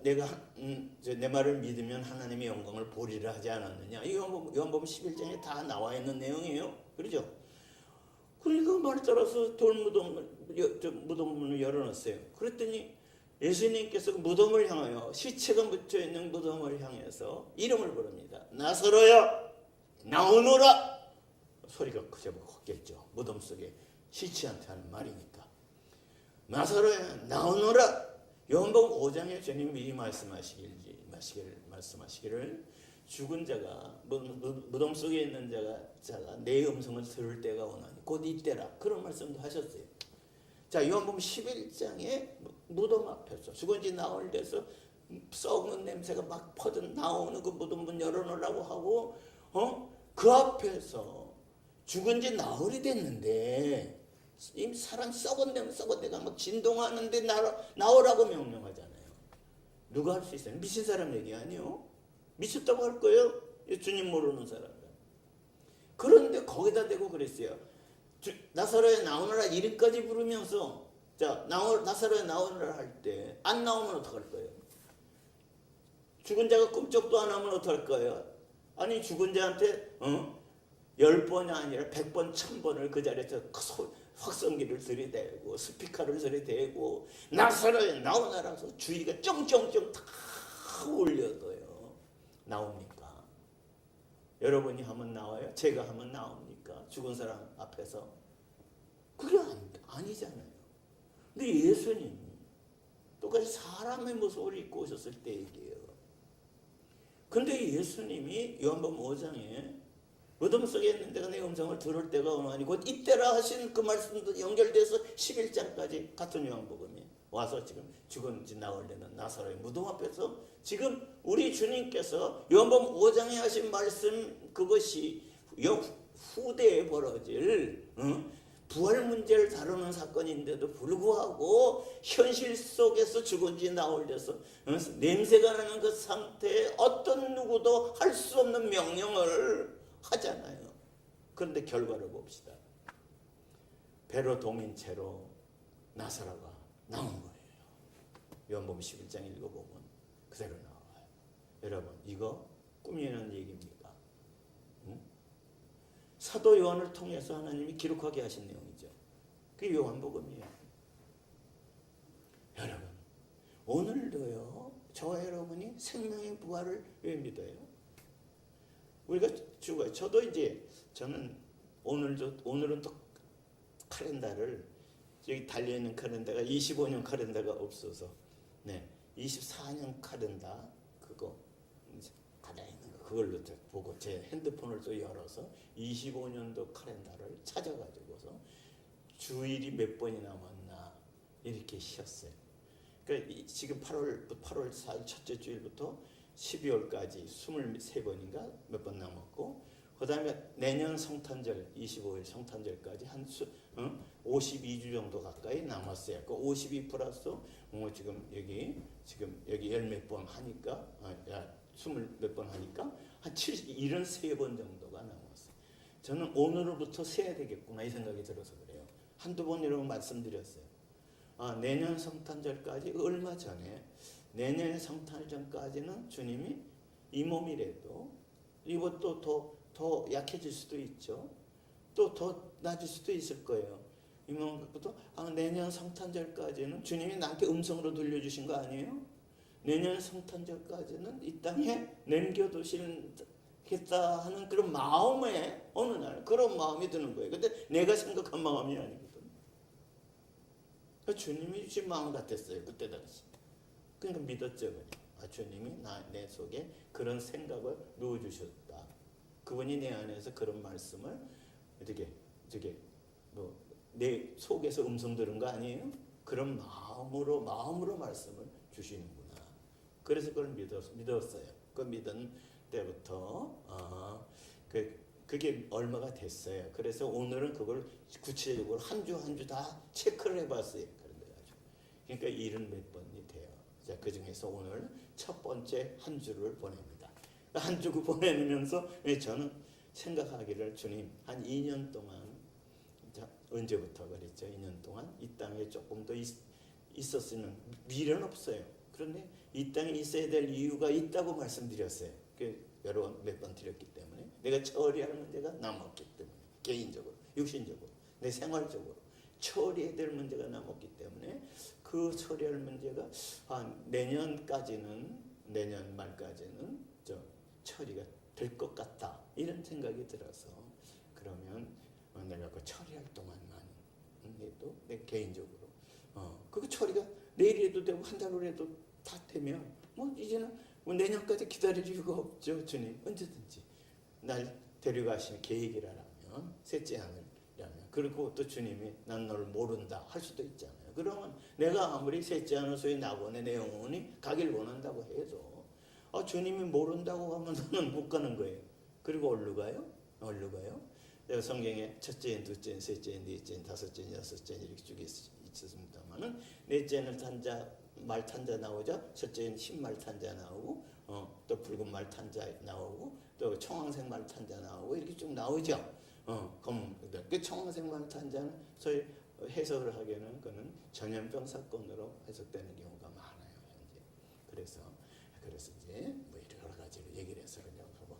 내가 내 말을 믿으면 하나님의 영광을 보리라 하지 않았느냐. 이 요한복음 11장에 다 나와 있는 내용이에요. 그렇죠? 그러니까 말 따라서 무덤문을 열어놨어요. 그랬더니 예수님께서 그 무덤을 향하여 시체가 묻혀 있는 무덤을 향해서 이름을 부릅니다. 나사로야 나오너라. 소리가 컸겠죠. 무덤 속에 시체한테 하는 말이니까. 나사로야 나오너라. 요한복음 5장에 주님 미리 말씀하시기를 죽은 자가 무덤 속에 있는 자가 내 음성을 들을 때가 오나니 곧 이때라. 그런 말씀도 하셨어요. 자, 요한복음 11장에 무덤 앞에서 죽은 지 나흘 돼서 썩는 냄새가 막 퍼져 나오는 그 무덤 문 열어놓으라고 하고 그 앞에서 죽은 지 나흘이 됐는데 이 사람 썩은 데가 막 진동하는데 나오라고 명령하잖아요. 누가 할 수 있어요? 미친 사람 얘기 아니요? 미쳤다고 할 거예요? 주님 모르는 사람들. 그런데 거기다 대고 그랬어요. 나사로에 나오너라 이름까지 부르면서 자 나사로에 나오너라 할 때 안 나오면 어떡할 거예요? 죽은 자가 꿈쩍도 안 하면 어떡할 거예요? 아니 죽은 자한테 10번이 아니라 100번 1000번을 그 자리에서 확성기를 들이대고 스피커를 들이대고 나사로에 나오너라서 주위가 쫑쫑쫑 다 울려도요. 나옵니까? 여러분이 하면 나와요? 제가 하면 나옵니까? 죽은 사람 앞에서? 그게 아니잖아요. 근데 예수님이 똑같이 사람의 모습을 입고 오셨을 때 얘기예요. 근데 예수님이 요한복음 5장에 무덤 속에 있는 데가 내 음성을 들을 때가 오나니 곧 이때라 하신 그 말씀도 연결돼서 11장까지 같은 요한복음이 와서 지금 죽은 지 나흘 되는 나사로의 무덤 앞에서 지금 우리 주님께서 요한복음 5장에 하신 말씀 그것이 후대에 벌어질 부활 문제를 다루는 사건인데도 불구하고 현실 속에서 죽은 지 나흘 돼서 냄새가 나는 그 상태에 어떤 누구도 할 수 없는 명령을 하잖아요. 그런데 결과를 봅시다. 배로 동인 채로 나사로가 나온 거예요. 요한복음 11장 읽어보면 그대로 나와요. 여러분 이거 꿈이라는 얘기입니까? 사도 요한을 통해서 하나님이 기록하게 하신 내용이죠. 그게 요한복음이에요. 여러분 오늘도요 저와 여러분이 생명의 부활을 왜 믿어요? 우리가 죽어요. 저도 이제 저는 오늘은 또 카렌다를 여기 달려있는 카렌다가 25년 카렌다가 없어서 24년 카렌다 그거 달려있는 거 그걸로 보고 제 핸드폰을 또 열어서 25년도 카렌다를 찾아가지고서 주일이 몇 번이 남았나 이렇게 쉬었어요. 그러니까 지금 8월 4일 첫째 주일부터 12월까지 23번인가 몇 번 남았고 그 다음에 내년 성탄절 25일 성탄절까지 한 52주 정도 가까이 남았어요. 그 52 플러스 지금 여기 열 몇 번 하니까 20 몇 번 하니까 한 73번 정도가 남았어요. 저는 오늘부터 세야 되겠구나 이 생각이 들어서 그래요. 한두 번 여러분 말씀드렸어요. 내년 성탄절까지 얼마 전에 내년 성탄절까지는 주님이 이 몸이라도 이것도 더 약해질 수도 있죠. 또 더 나아질 수도 있을 거예요. 이 몸 갖고도 내년 성탄절까지는 주님이 나한테 음성으로 들려주신 거 아니에요? 내년 성탄절까지는 이 땅에 남겨두시겠다 하는 그런 마음에 어느 날 그런 마음이 드는 거예요. 근데 내가 생각한 마음이 아니거든. 주님이 주신 마음 같았어요. 그때 당시. 그러니까 믿었죠. 주님이 내 속에 그런 생각을 넣어주셨다. 그분이 내 안에서 그런 말씀을 내 속에서 음성 들은 거 아니에요? 그런 마음으로 말씀을 주시는구나. 그래서 그걸 믿었어요. 그 믿은 때부터 그게 얼마가 됐어요. 그래서 오늘은 그걸 구체적으로 한 주 한 주 다 체크를 해봤어요. 그러니까 70몇 번이 돼요. 자, 그 중에서 오늘 첫 번째 한 주를 보냅니다. 한 주 보내면서 저는 생각하기를 주님 한 2년 동안 언제부터 그랬죠? 2년 동안 이 땅에 조금 더 있었으면 미련 없어요. 그런데 이 땅에 있어야 될 이유가 있다고 말씀드렸어요. 여러 번 몇 번 드렸기 때문에 내가 처리할 문제가 남았기 때문에 개인적으로 육신적으로 내 생활적으로 처리해야 될 문제가 남았기 때문에 그 처리할 문제가 내년 말까지는 처리가 될 것 같다 이런 생각이 들어서 그러면 내가 그 처리할 동안만 해도 내 개인적으로 그거 처리가 내일 해도 되고 한 달 후에 해도 다 되면 이제는 내년까지 기다릴 이유가 없죠. 주님 언제든지 날 데려가실 계획이라면 셋째 하늘이라면 그리고 또 주님이 난 너를 모른다 할 수도 있잖아요. 그러면 내가 아무리 셋째 하늘소의 낙원의 내 영혼이 가길 원한다고 해도 주님이 모른다고 하면 너는 못 가는 거예요. 그리고 어디로 가요? 어디로 가요? 내가 성경에 첫째인, 둘째인, 셋째인, 넷째인, 다섯째인, 여섯째인 이렇게 쭉 있었습니다만은 넷째는 말 탄자 나오죠. 첫째인 흰말 탄자 나오고 또 붉은 말 탄자 나오고 또 청황색 말 탄자 나오고 이렇게 쭉 나오죠. 그 청황색 말 탄자는 소위 해석을 하기에는 그는 전염병 사건으로 해석되는 경우가 많아요. 현재. 그래서 이제 뭐 여러 가지로 얘기를 해서 그냥 뭐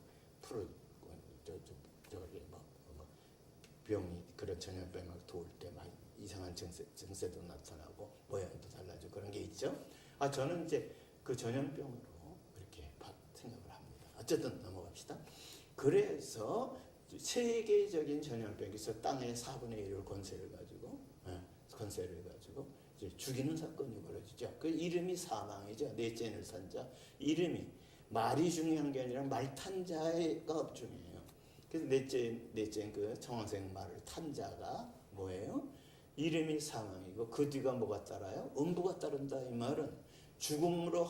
저기 뭐 병이 그런 전염병을 도울 때 막 이상한 증세도 나타나고 모양도 달라지고 그런 게 있죠. 저는 이제 그 전염병으로 그렇게 생각을 합니다. 어쨌든 넘어갑시다. 그래서 세계적인 전염병에서 땅의 4분의 1을 권세를 가지고 이제 죽이는 사건이 벌어지죠. 그 이름이 사망이죠. 넷째는 산자. 이름이 말이 중요한 게 아니라 말 탄 자가 중요해요. 그래서 넷째 그 청황색 말을 탄 자가 뭐예요? 이름이 사망이고 그 뒤가 뭐가 따라요? 음부가 따른다. 이 말은 죽음으로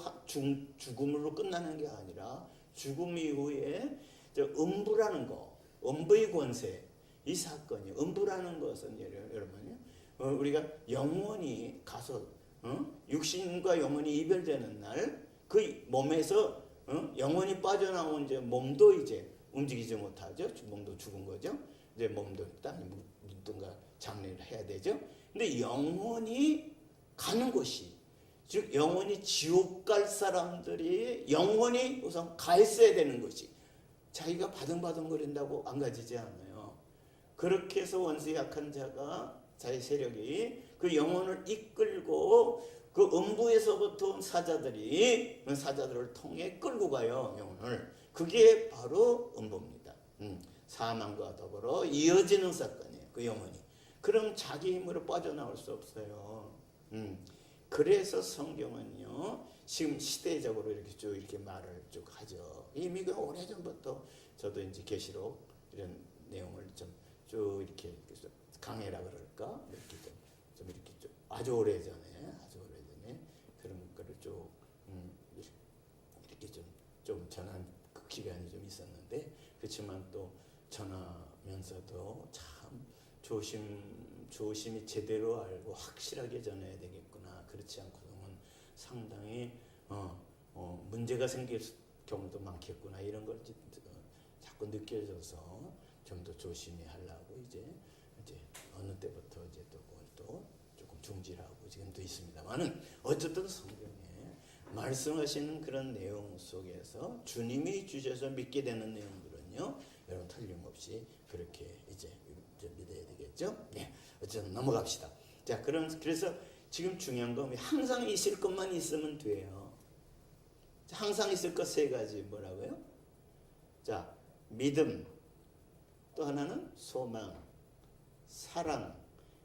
끝나는 게 아니라 죽음 이후에 음부라는 거, 음부의 권세, 이 사건이 음부라는 것은 여러분요, 우리가 영혼이 가서 육신과 영혼이 이별되는 날 그 몸에서 영혼이 빠져나온 이제 몸도 이제 움직이지 못하죠. 몸도 죽은 거죠. 이제 몸도 땅에 묻든가 장례를 해야 되죠. 근데 영혼이 가는 곳이, 즉 영혼이 지옥 갈 사람들이 영혼이 우선 가 있어야 되는 것이, 자기가 바둥바둥거린다고 안 가지지 않아요. 그렇게 해서 원수 약한 자가, 자기 세력이 그 영혼을 이끌고 그 음부에서부터 온 사자들을 통해 끌고 가요. 영혼을. 그게 바로 음부입니다. 사망과 더불어 이어지는 사건이에요. 그 영혼이. 그럼 자기 힘으로 빠져나올 수 없어요. 그래서 성경은요, 지금 시대적으로 이렇게 말을 쭉 하죠. 이미 그 오래전부터 저도 이제 계시록 이런 내용을 쭉 이렇게 강해라 그럴까? 이렇게 좀 이렇게 좀 아주 오래전에 그런 거를 쭉 이렇게 좀 전한 그 기간이 좀 있었는데, 그렇지만 또 전하면서도 참 조심히 제대로 알고 확실하게 전해야 되겠구나. 그렇지 않고는 상당히 문제가 생길 경우도 많겠구나. 이런 걸 자꾸 느껴져서 좀 더 조심히 하려고 이제 어느 때부터 이제 또 그걸 또 조금 중지하고 지금도 있습니다만은, 어쨌든 성경에 말씀하시는 그런 내용 속에서 주님이 주셔서 믿게 되는 내용들은요, 여러분 틀림없이 그렇게 이제 믿어야 되겠죠. 네, 어쨌든 넘어갑시다. 자, 그래서 지금 중요한 건 항상 있을 것만 있으면 돼요. 항상 있을 것 세 가지 뭐라고요? 자, 믿음, 또 하나는 소망, 사랑.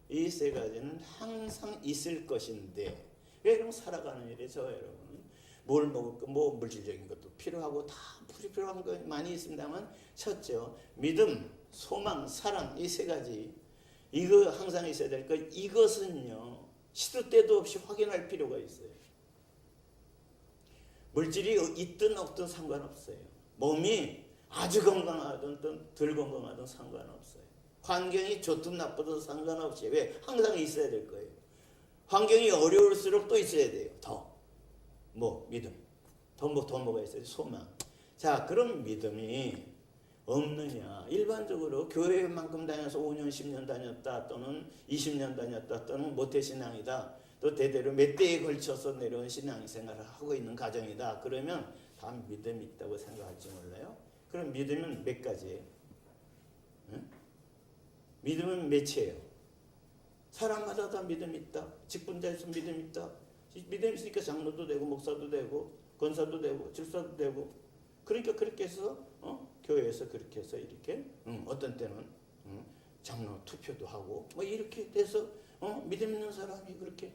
이 세 가지는 항상 있을 것인데, 왜 그럼 살아가는 일에서 여러분 뭘 먹을까, 뭐 물질적인 것도 필요하고 다 필요한 거 많이 있습니다만, 첫째요, 믿음, 소망, 사랑, 이 세 가지, 이거 항상 있어야 될 거. 이것은요, 시도 때도 없이 확인할 필요가 있어요. 물질이 있든 없든 상관없어요. 몸이 아주 건강하든 덜 건강하든 상관없어요. 환경이 좋든 나쁘든 상관없이, 왜? 항상 있어야 될 거예요. 환경이 어려울수록 또 있어야 돼요. 믿음. 더 뭐가 있어요? 소망. 자, 그럼 믿음이 없느냐? 일반적으로 교회만큼 다녀서 5년, 10년 다녔다, 또는 20년 다녔다, 또는 모태신앙이다, 또 대대로 몇 대에 걸쳐서 내려온 신앙생활을 하고 있는 가정이다. 그러면 다 믿음이 있다고 생각할지 몰라요? 그럼 믿음은 몇 가지예요? 응? 믿음은 몇이에요? 사람마다 다 믿음이 있다. 직분자에서 믿음이 있다. 믿음이 있으니까 장로도 되고 목사도 되고 권사도 되고 집사도 되고, 그러니까 그렇게 해서 교회에서 그렇게 해서 이렇게 어떤 때는 장로 투표도 하고 뭐 이렇게 돼서 믿음 있는 사람이 그렇게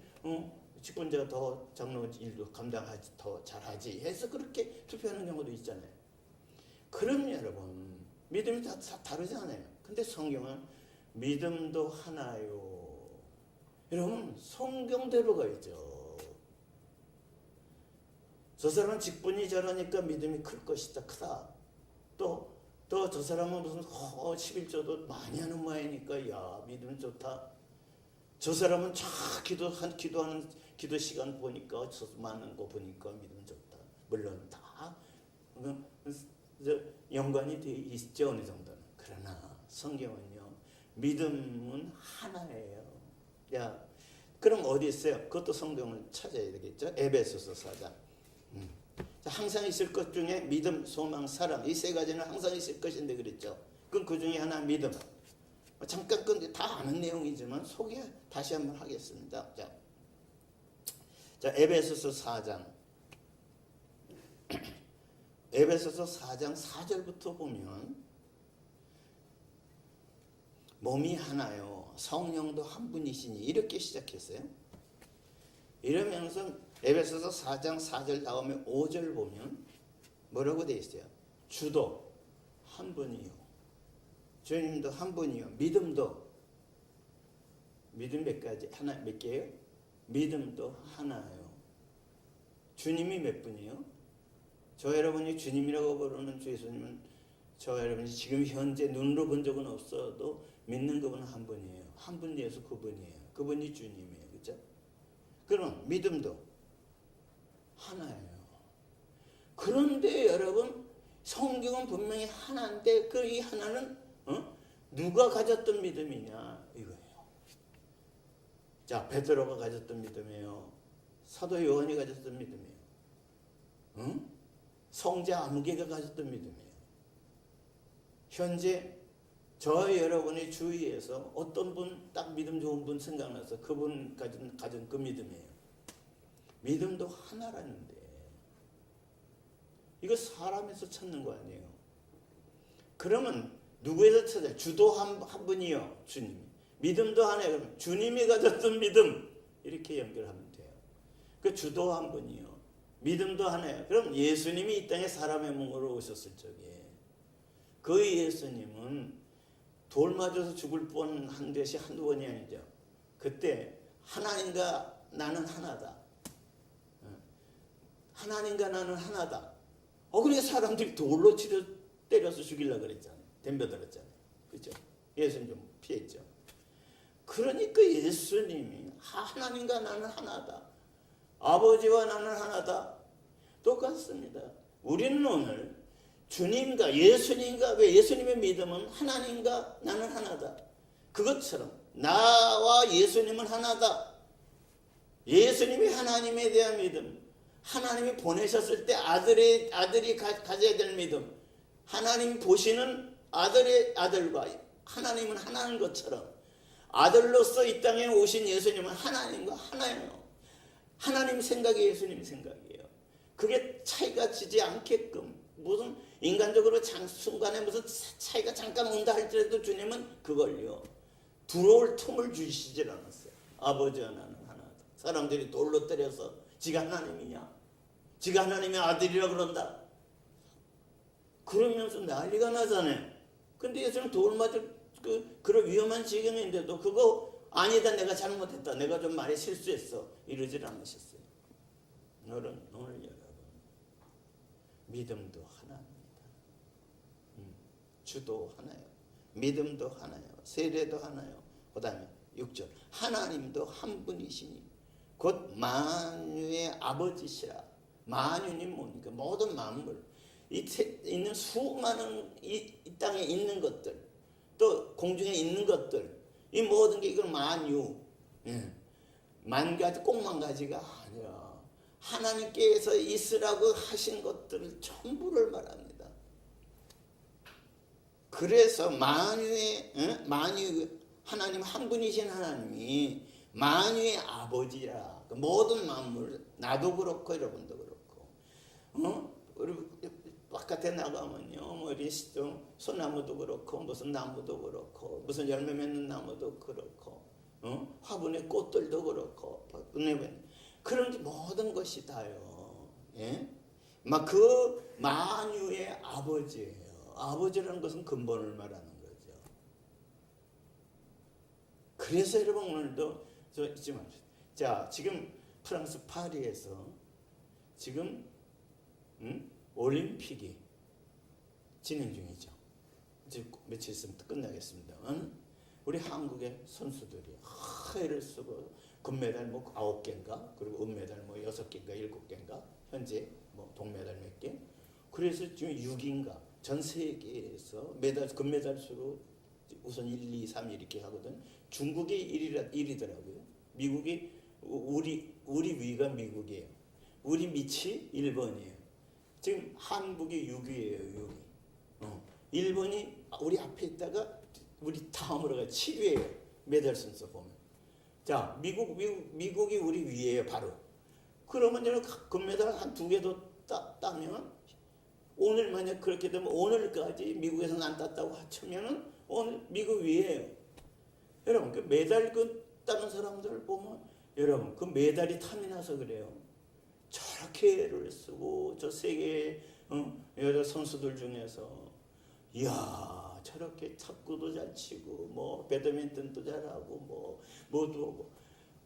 직분자가 더 장로 일도 감당하지, 더 잘하지 해서 그렇게 투표하는 경우도 있잖아요. 그럼 여러분 믿음이 다 다르잖아요. 근데 성경은 믿음도 하나요. 여러분 성경대로 가야죠. 저 사람은 직분이 저러니까 믿음이 클 것이다. 크다. 또 저 사람은 무슨 11조도 많이 하는 모양이니까 야 믿음 좋다. 저 사람은 기도하는 기도 시간 보니까 저 많은 거 보니까 믿음 좋다. 물론 다 연관이 돼 있죠 어느 정도는. 그러나 성경은요 믿음은 하나예요. 야 그럼 어디 있어요? 그것도 성경을 찾아야 되겠죠. 에베소서 4장. 항상 있을 것 중에 믿음, 소망, 사랑 이 세 가지는 항상 있을 것인데 그랬죠. 그럼 그 중에 하나 믿음. 잠깐 다 아는 내용이지만 소개 다시 한번 하겠습니다. 자 에베소서 4장. 에베소서 4장 4절부터 보면 몸이 하나요. 성령도 한 분이시니 이렇게 시작했어요. 이러면서 에베소서 4장 4절 다음에 5절 보면 뭐라고 되어 있어요? 주도 한 분이요. 주님도 한 분이요. 믿음도 믿음 몇 가지? 하나 몇 개예요? 믿음도 하나요. 주님이 몇 분이요? 저 여러분이 주님이라고 부르는 주 예수님은 저 여러분이 지금 현재 눈으로 본 적은 없어도 믿는 그분은 한 분이에요. 한 분 예수 그분이에요. 그분이 주님이에요. 그렇죠? 그럼 믿음도 하나예요. 그런데 여러분 성경은 분명히 하나인데 그 이 하나는 누가 가졌던 믿음이냐 이거예요. 자 베드로가 가졌던 믿음이에요. 사도 요한이 가졌던 믿음이에요. 성자 아무개가 가졌던 믿음이에요. 현재 저 여러분의 주위에서 어떤 분 딱 믿음 좋은 분 생각나서 그분 가진 그 믿음이에요. 믿음도 하나라는데 이거 사람에서 찾는 거 아니에요. 그러면 누구에서 찾아요? 주도 한 분이요. 주님. 믿음도 하나예요. 그러면 주님이 가졌던 믿음 이렇게 연결하면 돼요. 그 주도 한 분이요. 믿음도 하나예요. 그럼 예수님이 이 땅에 사람의 몸으로 오셨을 적에 그 예수님은 돌 맞아서 죽을 뻔한 것이 한두 번이 아니죠. 그때 하나님과 나는 하나다. 하나님과 나는 하나다. 그러니까 사람들이 돌로 때려서 죽이려고 그랬잖아요. 덤벼들었잖아요. 그죠? 예수님 좀 피했죠. 그러니까 예수님이 하나님과 나는 하나다. 아버지와 나는 하나다. 똑같습니다. 우리는 오늘 주님과 예수님과 왜 예수님의 믿음은 하나님과 나는 하나다. 그것처럼 나와 예수님은 하나다. 예수님이 하나님에 대한 믿음, 하나님이 보내셨을 때 아들이 가져야 될 믿음, 하나님 보시는 아들과 하나님은 하나인 것처럼 아들로서 이 땅에 오신 예수님은 하나님과 하나예요. 하나님 생각이 예수님 생각이에요. 그게 차이가 지지 않게끔 무슨 인간적으로 순간에 무슨 차이가 잠깐 온다 할지라도 주님은 그걸요 들어올 틈을 주시질 않았어요. 아버지와 나는 하나다. 사람들이 돌로 때려서 지가 하나님이냐, 지가 하나님의 아들이라 그런다 그러면서 난리가 나잖아요. 근데 예수는 돌 맞을 그런 위험한 지경인데도 그거 아니다, 내가 잘못했다, 내가 좀 말에 실수했어 이러질 않으셨어요. 오늘 여러분 믿음도 하나입니다. 주도 하나요. 믿음도 하나요. 세례도 하나요. 그 다음에 6절 하나님도 한 분이시니 곧 만유의 아버지시라. 만유는 뭡니까? 모든 만물 있는 수많은 이 땅에 있는 것들 또 공중에 있는 것들 이 모든 게 이건 만유. 만 가지 꼭만 가지가 아니라 하나님께서 있으라고 하신 것들을 전부를 말합니다. 그래서 만유 하나님 한 분이신 하나님이 만유의 아버지라. 모든 만물 나도 그렇고 여러분도 그렇고 우리 바깥에 나가면요 뭐 소나무도 그렇고 무슨 나무도 그렇고 무슨 열매 맺는 나무도 그렇고 화분의 꽃들도 그렇고 그런 게 모든 것이 다요. 예? 막 그 만유의 아버지예요. 아버지라는 것은 근본을 말하는 거죠. 그래서 여러분 오늘도 저 잊지 마십시오. 자, 지금 프랑스 파리에서 지금 올림픽이 진행 중이죠. 이제 며칠 있으면 끝나겠습니다. 우리 한국의 선수들이 애를 쓰고 금메달 뭐 9개인가 그리고 은메달 뭐 6개인가 7개인가 현재 뭐 동메달 몇 개. 그래서 지금 6인가 전 세계에서 메달 금메달 수로 우선 1, 2, 3 이렇게 하거든. 중국이 1위더라고요. 미국이 우리 위가 미국이에요. 우리 밑이 일본이에요. 지금 한국이 6위예요. 6위. 일본이 우리 앞에 있다가 우리 다음으로 가 7위예요. 메달 순서 보면. 자, 미국이 우리 위에요. 바로. 그러면 금메달 한 2개도 따면 오늘 만약 그렇게 되면 오늘까지 미국에서는 안 땄다고 하면은 오늘 미국 위에요. 여러분 그 메달 따는 사람들을 보면 여러분 그 메달이 탐이 나서 그래요. 저렇게 애를 쓰고 저 세계 여자 선수들 중에서 이야 저렇게 탁구도 잘 치고 뭐 배드민턴도 잘하고 뭐도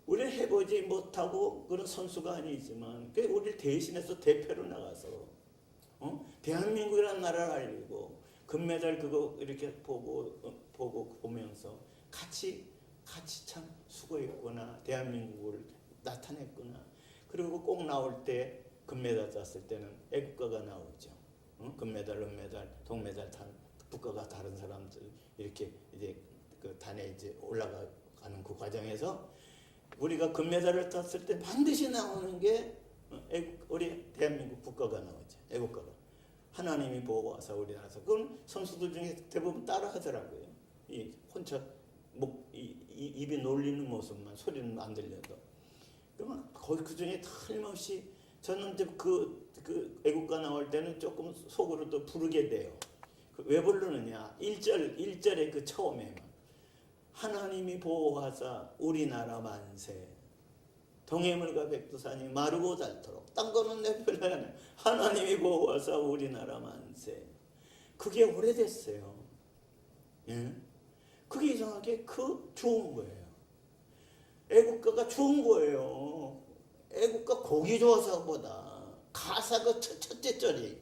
우리 해보지 못하고 그런 선수가 아니지만 그 우리를 대신해서 대표로 나가서 대한민국이라는 나라를 알리고 금메달 그거 이렇게 보면서 같이 참 수고했구나 대한민국을 나타냈구나. 그리고 꼭 나올 때 금메달 땄을 때는 애국가가 나오죠. 금메달, 은메달, 동메달 탄 국가가 다른 사람들 이렇게 이제 그 단에 이제 올라가는 그 과정에서 우리가 금메달을 땄을 때 반드시 나오는 게 우리 대한민국 국가가 나오죠. 애국가가. 하나님이 보고 와서 우리나라에서 그건 선수들 중에 대부분 따라하더라고요. 이 혼자 입이 놀리는 모습만 소리는 안 들려도. 그러면 거의 그 중에 틀림없이 저는 이제 그 애국가 나올 때는 조금 속으로 또 부르게 돼요. 왜 부르느냐? 1절의 그 처음에만 하나님이 보호하사 우리나라 만세 동해물과 백두산이 마르고 닳도록 딴 거는 내 별로 안 해. 하나님이 보호하사 우리나라 만세. 그게 오래됐어요. 예? 그게 이상하게 좋은 거예요. 애국가가 좋은 거예요. 애국가 곡이 좋아서보다 가사 그 첫째 절이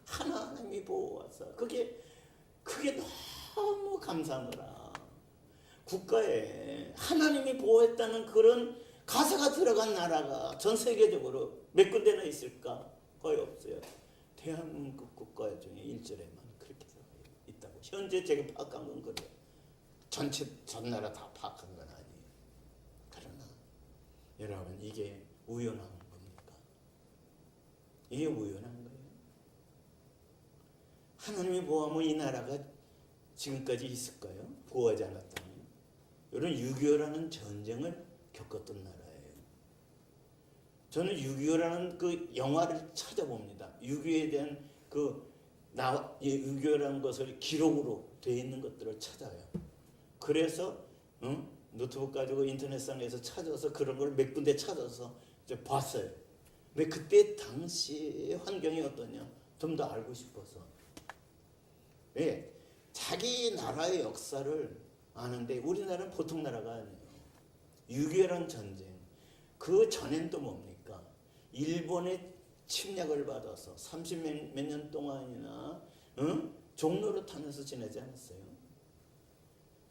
하나님이 보호하사 그게 너무 감사하더라. 국가에 하나님이 보호했다는 그런 가사가 들어간 나라가 전 세계적으로 몇 군데나 있을까? 거의 없어요. 대한민국 국가 중에 1절에만 그렇게 있다고. 현재 제가 파악한 건 그래요. 전 나라 다 파악한 건 아니에요. 그러나 여러분 이게 우연한 겁니까? 이게 우연한 거예요. 하나님이 보호하면 이 나라가 지금까지 있을까요? 보호하지 않았다면. 이런 6.25라는 전쟁을 겪었던 나라예요. 저는 6.25라는 그 영화를 찾아봅니다. 6.25에 대한 6.25라는 것을 기록으로 되어 있는 것들을 찾아요. 그래서 노트북 가지고 인터넷상에서 찾아서 그런 걸 몇 군데 찾아서 이제 봤어요. 근데 그때 당시 환경이 어떠냐? 좀 더 알고 싶어서. 왜? 자기 나라의 역사를 아는데 우리나라는 보통 나라가 아니에요. 6.25라는 전쟁. 그 전엔 또 뭡니까? 일본의 침략을 받아서 30 몇 년 동안이나 종로로 타면서 지내지 않았어요.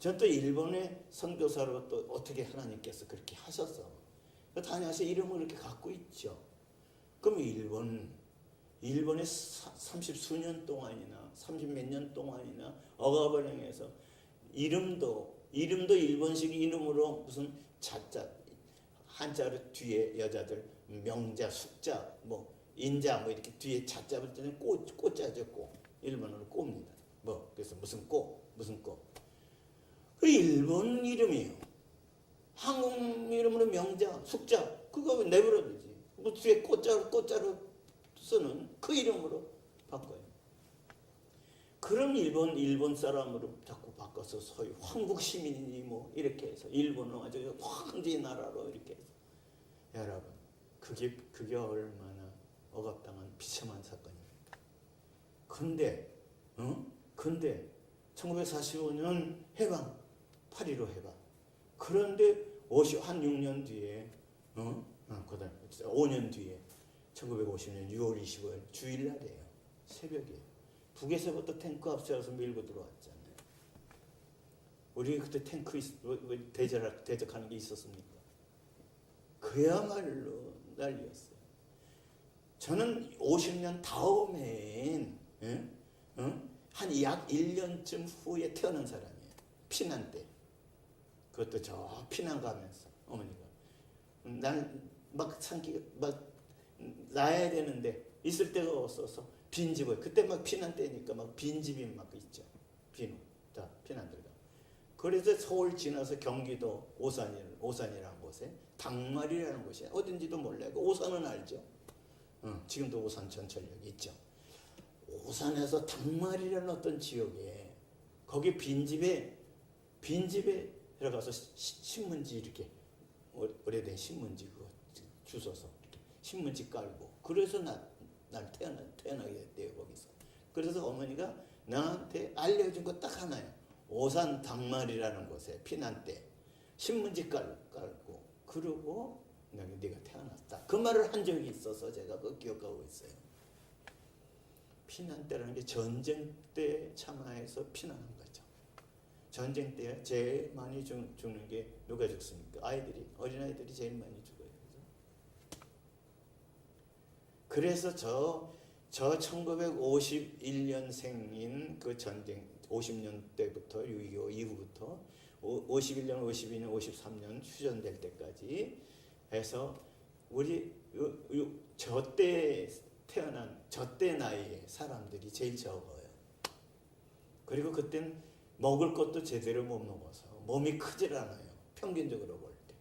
전 또 일본의 선교사로 또 어떻게 하나님께서 그렇게 하셔서 다녀와서 이름을 이렇게 갖고 있죠. 그럼 일본의 30 수년 동안이나 30 몇 년 동안이나 억압을 이름도 일본식 이름으로 무슨 자자 한자로 뒤에 여자들 명자 숙자 인자 이렇게 뒤에 자자를 때는 꽃자죠. 꽃. 일본어로 꽃입니다. 그래서 무슨 꽃 그 일본 이름이에요. 한국 이름으로 명자 숙자 그거 왜 내버려 두지? 뒤에 꽃자로 쓰는 그 이름으로 바꿔요. 그럼 일본 사람으로 자꾸 바꿔서 소위 황국 시민이니 이렇게 해서 일본은 아주 황제 나라로 이렇게 해서 여러분 그게 얼마나 억압당한 비참한 사건입니까? 근데 1945년 해방 8.15 해방 그런데 한 6년 뒤에 그다음 5년 뒤에 1950년 6월 25일 주일날이에요. 새벽에 북에서부터 탱크 앞세워서 밀고 들어왔잖아요. 우리 그때 탱크 대적하는 게 있었습니까? 그야말로 난리였어요. 저는 50년 다음엔 한 약 1년쯤 후에 태어난 사람이에요. 피난 때. 그것도 저 피난 가면서 어머니가 막 낳아야 되는데 있을 데가 없어서 빈집을, 그때 막 피난 때니까 막 빈집이 막 있죠. 자, 피난 들어가. 그래서 서울 지나서 경기도 오산이라는 곳에 당말이라는 곳이 어딘지도 몰라요. 오산은 알죠. 지금도 오산 전철역이 있죠. 오산에서 당말이라는 어떤 지역에 거기 빈집에 들어가서 신문지 이렇게 오래된 신문지 그거 주워서 이렇게 신문지 깔고 그래서 날 태어나게 됐대요 거기서. 그래서 어머니가 나한테 알려준 거 딱 하나예요. 오산 당말이라는 곳에 피난 때 신문지 깔고 그러고 네가 태어났다. 그 말을 한 적이 있어서 제가 그거 기억하고 있어요. 피난 때라는 게 전쟁 때 참화해서 피난한 거죠. 전쟁 때 제일 많이 죽는 게 누가 죽습니까? 어린아이들이 제일 많이 죽어요. 그래서 저 1951년생인 그 전쟁 50년 때부터 6.25 이후부터 51년, 52년, 53년 휴전될 때까지 해서 우리 저때 태어난 저때 나이에 사람들이 제일 적어요. 그리고 그땐 먹을 것도 제대로 못 먹어서 몸이 크질 않아요. 평균적으로 볼 때.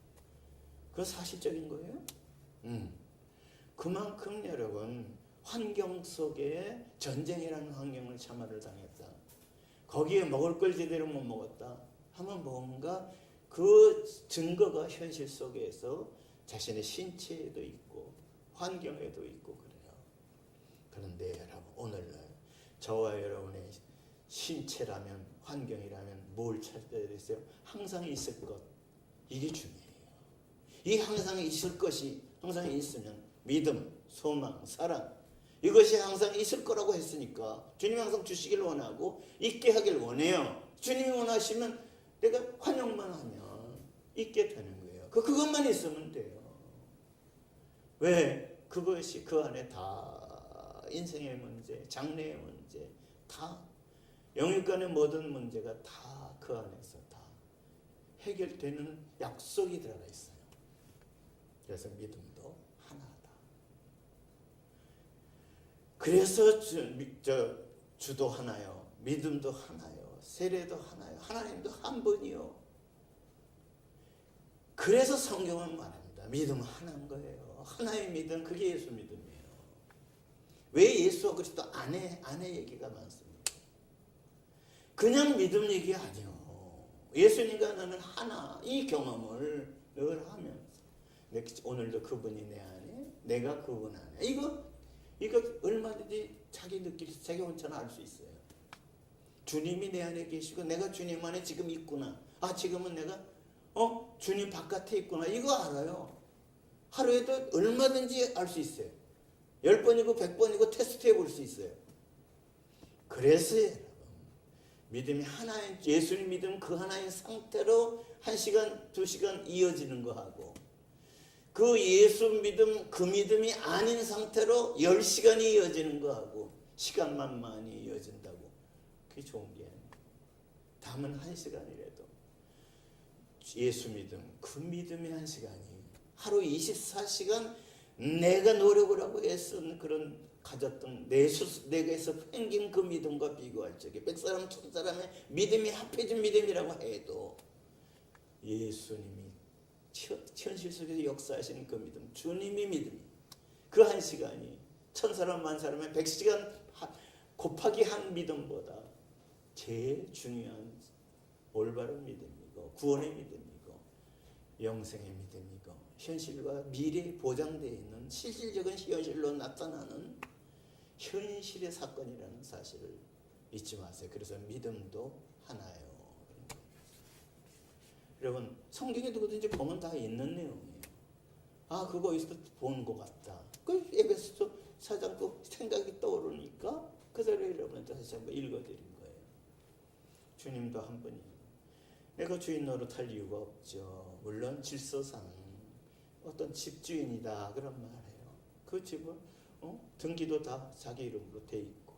그거 사실적인 거예요. 그만큼 여러분 환경 속에 전쟁이라는 환경을 참화를 당했다. 거기에 먹을 걸 제대로 못 먹었다 하면 뭔가 그 증거가 현실 속에서 자신의 신체에도 있고 환경에도 있고 그래요. 그런데 여러분 오늘날 저와 여러분의 신체라면 환경이라면 뭘 찾아야 되세요? 항상 있을 것. 이게 중요해요. 이 항상 있을 것이 항상 있으면 믿음, 소망, 사랑 이것이 항상 있을 거라고 했으니까 주님이 항상 주시길 원하고 있게 하길 원해요. 주님이 원하시면 내가 환영만 하면 있게 되는 거예요. 그것만 있으면 돼요. 왜? 그것이 그 안에 다 인생의 문제, 장래의 문제, 다 영육간의 모든 문제가 다 그 안에서 다 해결되는 약속이 들어가 있어요. 그래서 믿음도 하나다. 그래서 주도 하나요. 믿음도 하나요. 세례도 하나요. 하나님도 한 분이요. 그래서 성경은 말합니다. 믿음은 하나인 거예요. 하나의 믿음, 그게 예수 믿음이에요. 왜 예수와 그리스도 안에 얘기가 많습니까? 그냥 믿음 얘기 아니요. 예수님과 나는 하나, 이 경험을 늘 하면서 오늘도 그분이 내 안에, 내가 그분 안에. 이거 얼마든지 자기 혼자는 알 수 있어요. 주님이 내 안에 계시고 내가 주님 안에 지금 있구나. 지금은 내가 주님 바깥에 있구나. 이거 알아요. 하루에도 얼마든지 알 수 있어요. 10번이고 100번이고 테스트해 볼 수 있어요. 그래서 믿음이 하나인 예수님 믿음 그 하나인 상태로 1시간, 2시간 이어지는 거하고 그 예수 믿음 그 믿음이 아닌 상태로 10시간이 이어지는 거하고 시간만 많이 이어진다고 그게 좋은 게 아니에요. 담은 1시간이라도 예수 믿음 그 믿음의 1시간이 하루 24시간 내가 노력을 하고 애쓴 그런 가졌던 내게서 생긴 그 믿음과 비교할 적에 100사람 1000사람의 믿음이 합해진 믿음이라고 해도 예수님이 현실 속에서 역사하시는 그 믿음, 주님이 믿음, 그 1시간이 1000사람 10,000사람의 100시간 곱하기 한 믿음보다 제일 중요한 올바른 믿음이고 구원의 믿음이고 영생의 믿음이고 현실과 미래에 보장되어 있는 실질적인 현실로 나타나는 현실의 사건이라는 사실을 잊지 마세요. 그래서 믿음도 하나요. 여러분 성경에 누구든지 보면 다 있는 내용이에요. 아 그거 어디서 본 것 같다. 그 에베소서 4장 또 생각이 떠오르니까 그대로 여러분한테 다시 한번 읽어드린 거예요. 주님도 한 분이 내가 주인 노릇할 이유가 없죠. 물론 질서상 어떤 집주인이다 그런 말해요. 그 집은 등기도 다 자기 이름으로 돼 있고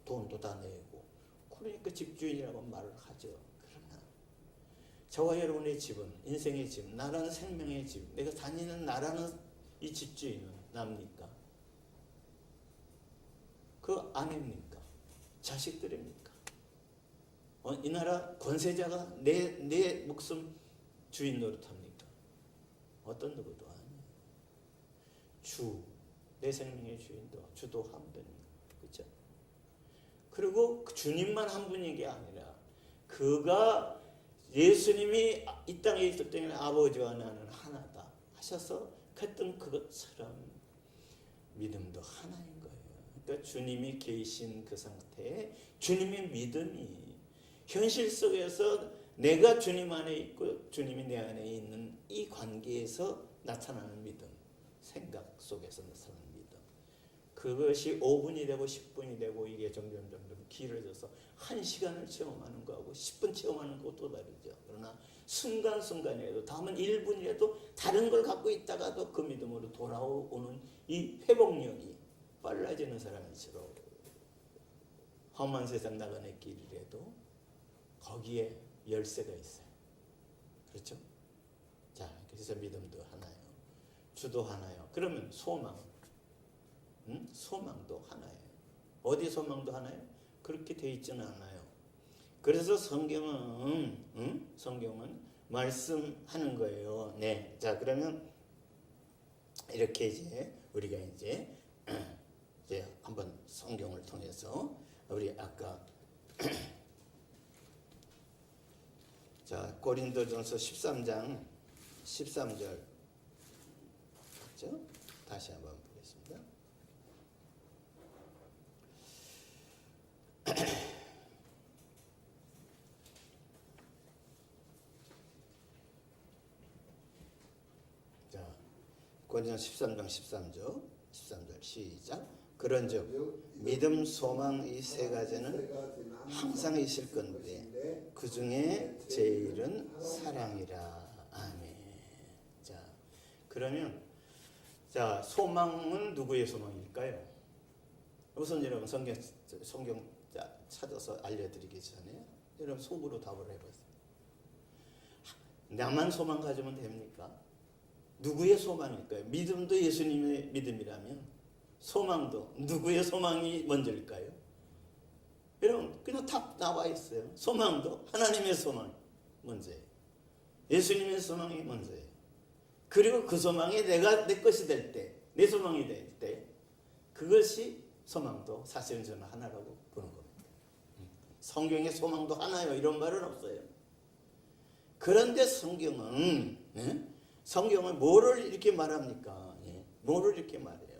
돈도 다 내고 그러니까 집주인이라고 말을 하죠. 그러나 저와 여러분의 집은 인생의 집, 나라는 생명의 집, 내가 다니는 나라는 이 집주인은 납니까? 그 아내입니까? 자식들입니까? 이 나라 권세자가 내 목숨 주인 노릇합니까? 어떤 누구도 아니에요. 주, 내 생명의 주인도 주도 한 분이에요. 그렇죠? 그리고 주님만 한 분인 게 아니라 그가 예수님이 이 땅에 있을 때는 아버지와 나는 하나다 하셔서 했던 그것처럼 믿음도 하나인 거예요. 그러니까 주님이 계신 그 상태에 주님의 믿음이 현실 속에서 내가 주님 안에 있고 주님이 내 안에 있는 이 관계에서 나타나는 믿음, 생각 속에서 나타나는 믿음. 그것이 5분이 되고 10분이 되고 이게 점점 길어져서 1시간을 체험하는 거하고 10분 체험하는 것도 다르죠. 그러나 순간순간이라도 다음은 1분이라도 다른 걸 갖고 있다가도 그 믿음으로 돌아오는 이 회복력이 빨라지는 사람일수록 험한 세상 나가는 길이라도 거기에 열쇠가 있어요. 그렇죠? 자, 그래서 믿음도 하나요. 주도 하나요. 그러면 소망. 소망도 하나예요. 어디 소망도 하나요? 그렇게 돼 있지는 않아요. 그래서 성경은 말씀하는 거예요. 네. 자, 그러면 이렇게 이제 우리가 이제 한번 성경을 통해서 우리 아까 자, 고린도전서 13장 13절 그렇죠? 다시 한번 보겠습니다. 자, 고린도전서 13장 13절 시작. 그런즉 믿음, 소망 이 세 가지는 항상 있을 건데 그 중에 제일은 사랑이라. 아멘. 자, 그러면 자 소망은 누구의 소망일까요? 우선 여러분 성경 찾아서 알려드리기 전에 여러분 속으로 답을 해보세요. 나만 소망 가지면 됩니까? 누구의 소망일까요? 믿음도 예수님의 믿음이라면 소망도 누구의 소망이 먼저일까요? 여러분 그냥 답 나와 있어요. 소망도 하나님의 소망 먼저예요. 예수님의 소망이 먼저예요. 그리고 그 소망이 내가 내 것이 될 때, 내 소망이 될 때 그것이 소망도 사실은 저는 하나라고 보는 겁니다. 성경에 소망도 하나요 이런 말은 없어요. 그런데 성경은 뭐를 이렇게 말합니까? 뭐를 이렇게 말해요?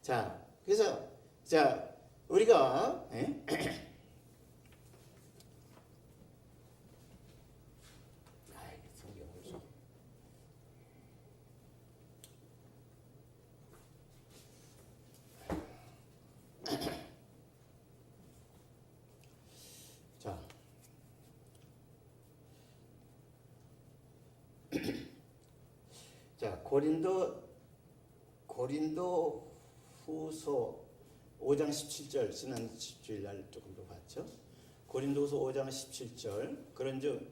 자, 그래서 자 우리가 성경을 자 고린도 후서 5장 17절 지난 주일날 조금 더 봤죠. 고린도후서 5장 17절 그런즉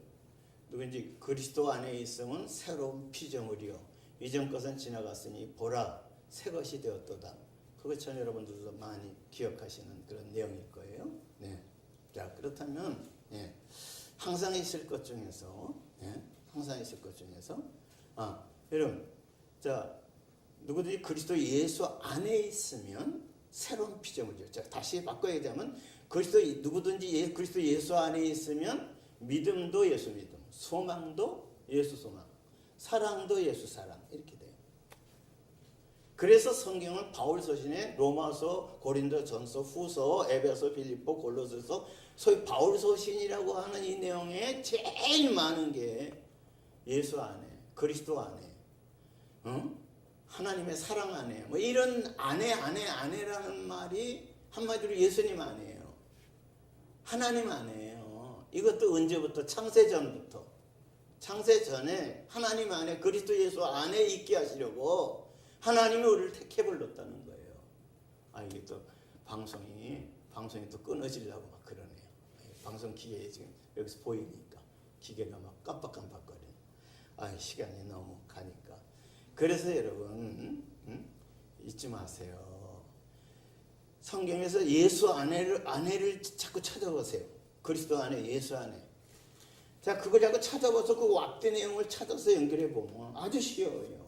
누구인지 그리스도 안에 있으면 새로운 피조물이요 이전 것은 지나갔으니 보라 새 것이 되었도다. 그것처럼 여러분들도 많이 기억하시는 그런 내용일 거예요. 네. 자 그렇다면 항상 있을 것 중에서 여러분 자 누구든지 그리스도 예수 안에 있으면 새로운 피조물이죠. 자, 다시 바꿔야 되면 누구든지 그리스도 예수 안에 있으면 믿음도 예수 믿음, 소망도 예수 소망, 사랑도 예수 사랑 이렇게 돼요. 그래서 성경은 바울 서신에 로마서, 고린도전서, 후서, 에베소, 빌립보, 골로새서 소위 바울 서신이라고 하는 이 내용에 제일 많은 게 예수 안에, 그리스도 안에, 하나님의 사랑 안에, 뭐 이런 안에라는 말이 한마디로 예수님 안에요. 하나님 안에요. 이것도 언제부터? 창세전부터. 창세전에 하나님 안에, 그리스도 예수 안에 있게 하시려고 하나님이 우리를 택해 불렀다는 거예요. 이게 또 방송이 또 끊어지려고 막 그러네요. 방송 기계에 지금 여기서 보이니까 기계가 막 깜빡깜빡거리네. 시간이 너무 가니까. 그래서 여러분 잊지 마세요. 성경에서 예수 안에를 자꾸 찾아보세요. 그리스도 안에, 예수 안에. 자, 그걸 자꾸 찾아봐서 그 앞뒤 내용을 찾아서 연결해 보면 아주 쉬워요.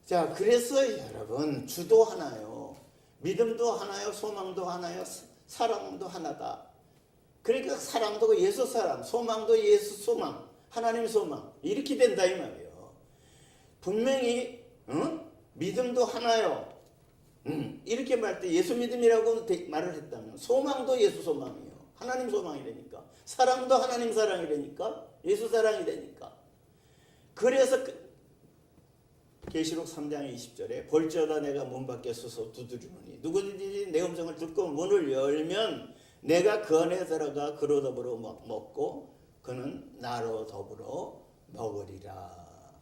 자, 그래서 여러분 주도 하나요, 믿음도 하나요, 소망도 하나요, 사랑도 하나다. 그러니까 사랑도 예수 사랑, 소망도 예수 소망, 하나님 소망, 이렇게 된다 이 말이에요. 분명히 믿음도 하나요, 이렇게 말할 때 예수 믿음이라고 말을 했다면 소망도 예수 소망이에요. 하나님 소망이라니까. 사랑도 하나님 사랑이라니까. 예수 사랑이라니까. 그래서 계시록 3장 20절에 볼지어다 내가 문 밖에 서서 두드리노니 누구든지 내 음성을 듣고 문을 열면 내가 그 안에 들어가 그로 더불어 먹고 그는 나로 더불어 먹으리라.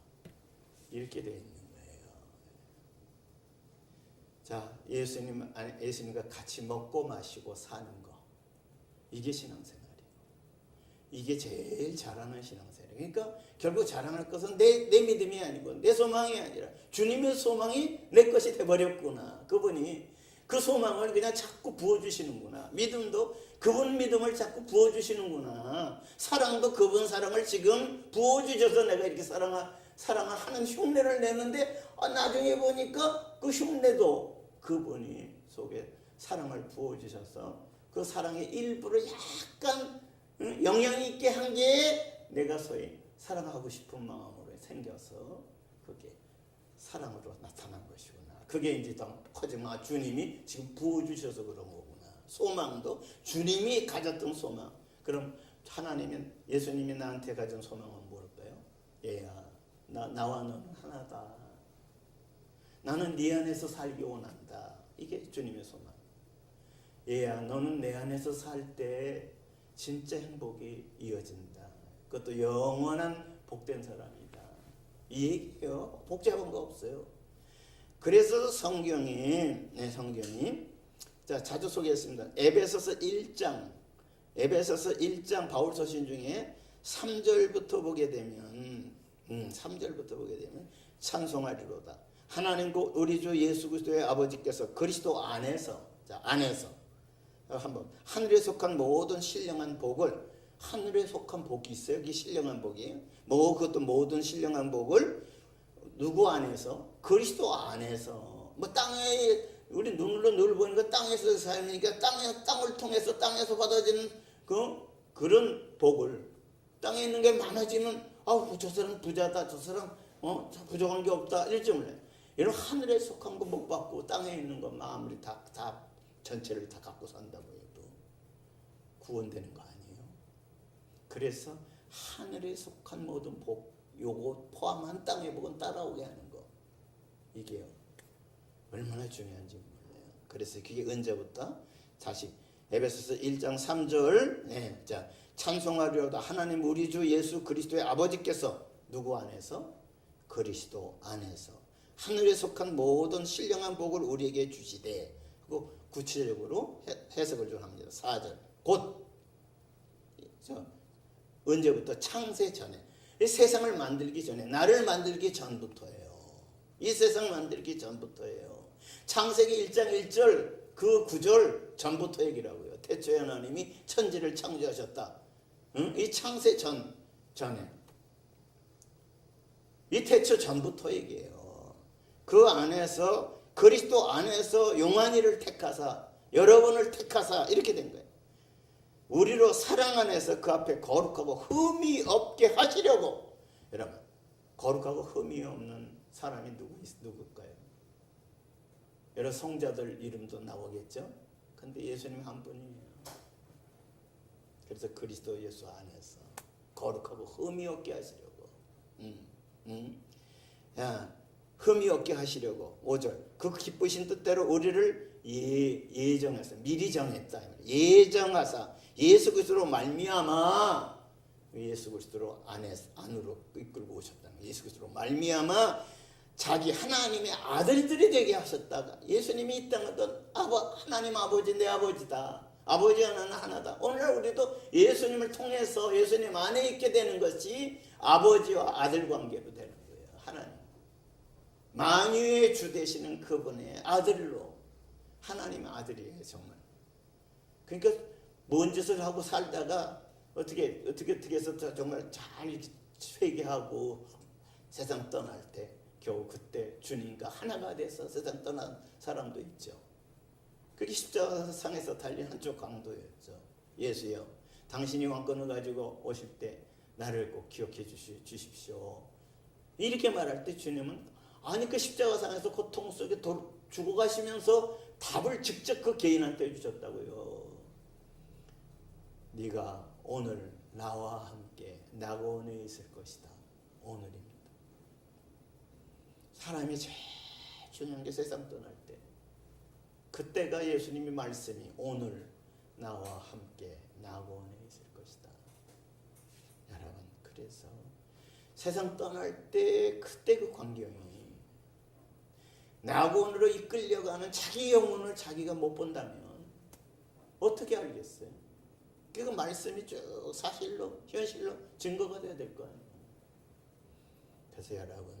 이렇게 되어 있는 거예요. 자, 예수님과 같이 먹고 마시고 사는 거, 이게 신앙생활이에요. 이게 제일 잘하는 신앙생활이에요. 그러니까 결국 자랑할 것은 내 믿음이 아니고 내 소망이 아니라 주님의 소망이 내 것이 돼버렸구나. 그분이 그 소망을 그냥 자꾸 부어주시는구나. 믿음도 그분 믿음을 자꾸 부어주시는구나. 사랑도 그분 사랑을 지금 부어주셔서 내가 이렇게 사랑하는 흉내를 내는데 나중에 보니까 그 흉내도 그분이 속에 사랑을 부어주셔서 그 사랑의 일부를 약간 영향 있게 한 게 내가 소위 사랑하고 싶은 마음으로 생겨서 그게 사랑으로 나타난 것이구나. 그게 이제 더 커지면 주님이 지금 부어주셔서 그런 거구나. 소망도 주님이 가졌던 소망. 그럼 하나님은, 예수님이 나한테 가진 소망은 뭘까요? 얘야, 나와 너는 하나다. 나는 네 안에서 살기 원한다. 이게 주님의 소망. 얘야, 너는 내 안에서 살 때 진짜 행복이 이어진다. 그것도 영원한 복된 사람이다. 이 얘기예요. 복잡한 거 없어요. 그래서 성경이 자, 자주 소개했습니다. 에베소서 1장 바울 서신 중에 3절부터 보게 되면 3절부터 보게 되면 찬송하리로다. 하나님과 우리 주 예수 그리스도의 아버지께서 그리스도 안에서 한번 하늘에 속한 모든 신령한 복을, 하늘에 속한 복이 있어요. 이게 신령한 복이에요. 그것도 모든 신령한 복을 누구 안에서? 그리스도 안에서. 땅에 우리 눈으로 늘 보니까 땅에서 살니까 땅을 통해서 땅에서 받아지는 그런 복을, 땅에 있는 게 많아지면 저 사람 부자다, 저 사람 부족한 게 없다 이럴 줄 몰라요. 이런 하늘에 속한 거 못 받고 땅에 있는 거 마음으로 다 전체를 다 갖고 산다고 해도 구원되는 거 아니에요. 그래서 하늘에 속한 모든 복, 요거 포함한 땅의 복은 따라오게 하는 거, 이게요 얼마나 중요한지 몰라요. 그래서 그게 언제부터? 다시 에베소서 1장 3절 자, 찬송하리로다. 하나님 우리 주 예수 그리스도의 아버지께서 누구 안에서? 그리스도 안에서 하늘에 속한 모든 신령한 복을 우리에게 주시되, 그리고 구체적으로 해석을 좀 합니다. 4절 곧 언제부터? 창세 전에. 이 세상을 만들기 전에, 나를 만들기 전부터예요. 이 세상 만들기 전부터예요. 창세기 1장 1절 그 9절 전부터 얘기라고요. 태초에 하나님이 천지를 창조하셨다. 이 창세 전에, 이 태초 전부터 얘기해요. 그 안에서, 그리스도 안에서 용환이를 택하사, 여러분을 택하사 이렇게 된 거예요. 우리로 사랑 안에서 그 앞에 거룩하고 흠이 없게 하시려고. 여러분, 거룩하고 흠이 없는 사람이 누굴까요? 여러 성자들 이름도 나오겠죠. 근데 예수님 한 분이에요. 그래서 그리스도 예수 안에서 거룩하고 흠이 없게 하시려고, 흠이 없게 하시려고 5절 그 기쁘신 뜻대로 우리를 예정하사, 미리 정했다. 예정하사 예수 그리스도로 말미암아, 예수 그리스도로 안으로 이끌고 오셨다는 거예요. 예수 그리스도로 말미암아 자기 하나님의 아들들이 되게 하셨다가, 예수님이 이 땅에 하나님 아버지 내 아버지다. 아버지 하나는 하나다. 오늘 우리도 예수님을 통해서 예수님 안에 있게 되는 것이 아버지와 아들 관계로 되는 거예요. 하나님 만유의 주 되시는 그분의 아들로, 하나님의 아들이에요. 정말. 그러니까 뭔 짓을 하고 살다가 어떻게 해서 정말 잘 회개하고 세상 떠날 때 겨우 그때 주님과 하나가 돼서 세상 떠난 사람도 있죠. 그게 십자가상에서 달린 한쪽 강도였죠. 예수여, 당신이 왕권을 가지고 오실 때 나를 꼭 기억해 주십시오. 이렇게 말할 때 주님은 그 십자가상에서 고통 속에 죽어가시면서 답을 직접 그 개인한테 주셨다고요. 네가 오늘 나와 함께 낙원에 있을 것이다. 오늘입니다. 사람이 제일 중요한 게 세상 떠날 때, 그때가 예수님의 말씀이 오늘 나와 함께 낙원에 있을 것이다. 여러분, 그래서 세상 떠날 때 그때 그 광경이, 낙원으로 이끌려가는 자기 영혼을 자기가 못 본다면 어떻게 알겠어요? 그 말씀이 쭉 사실로 현실로 증거가 돼야 될 거 아니에요. 그래서 여러분,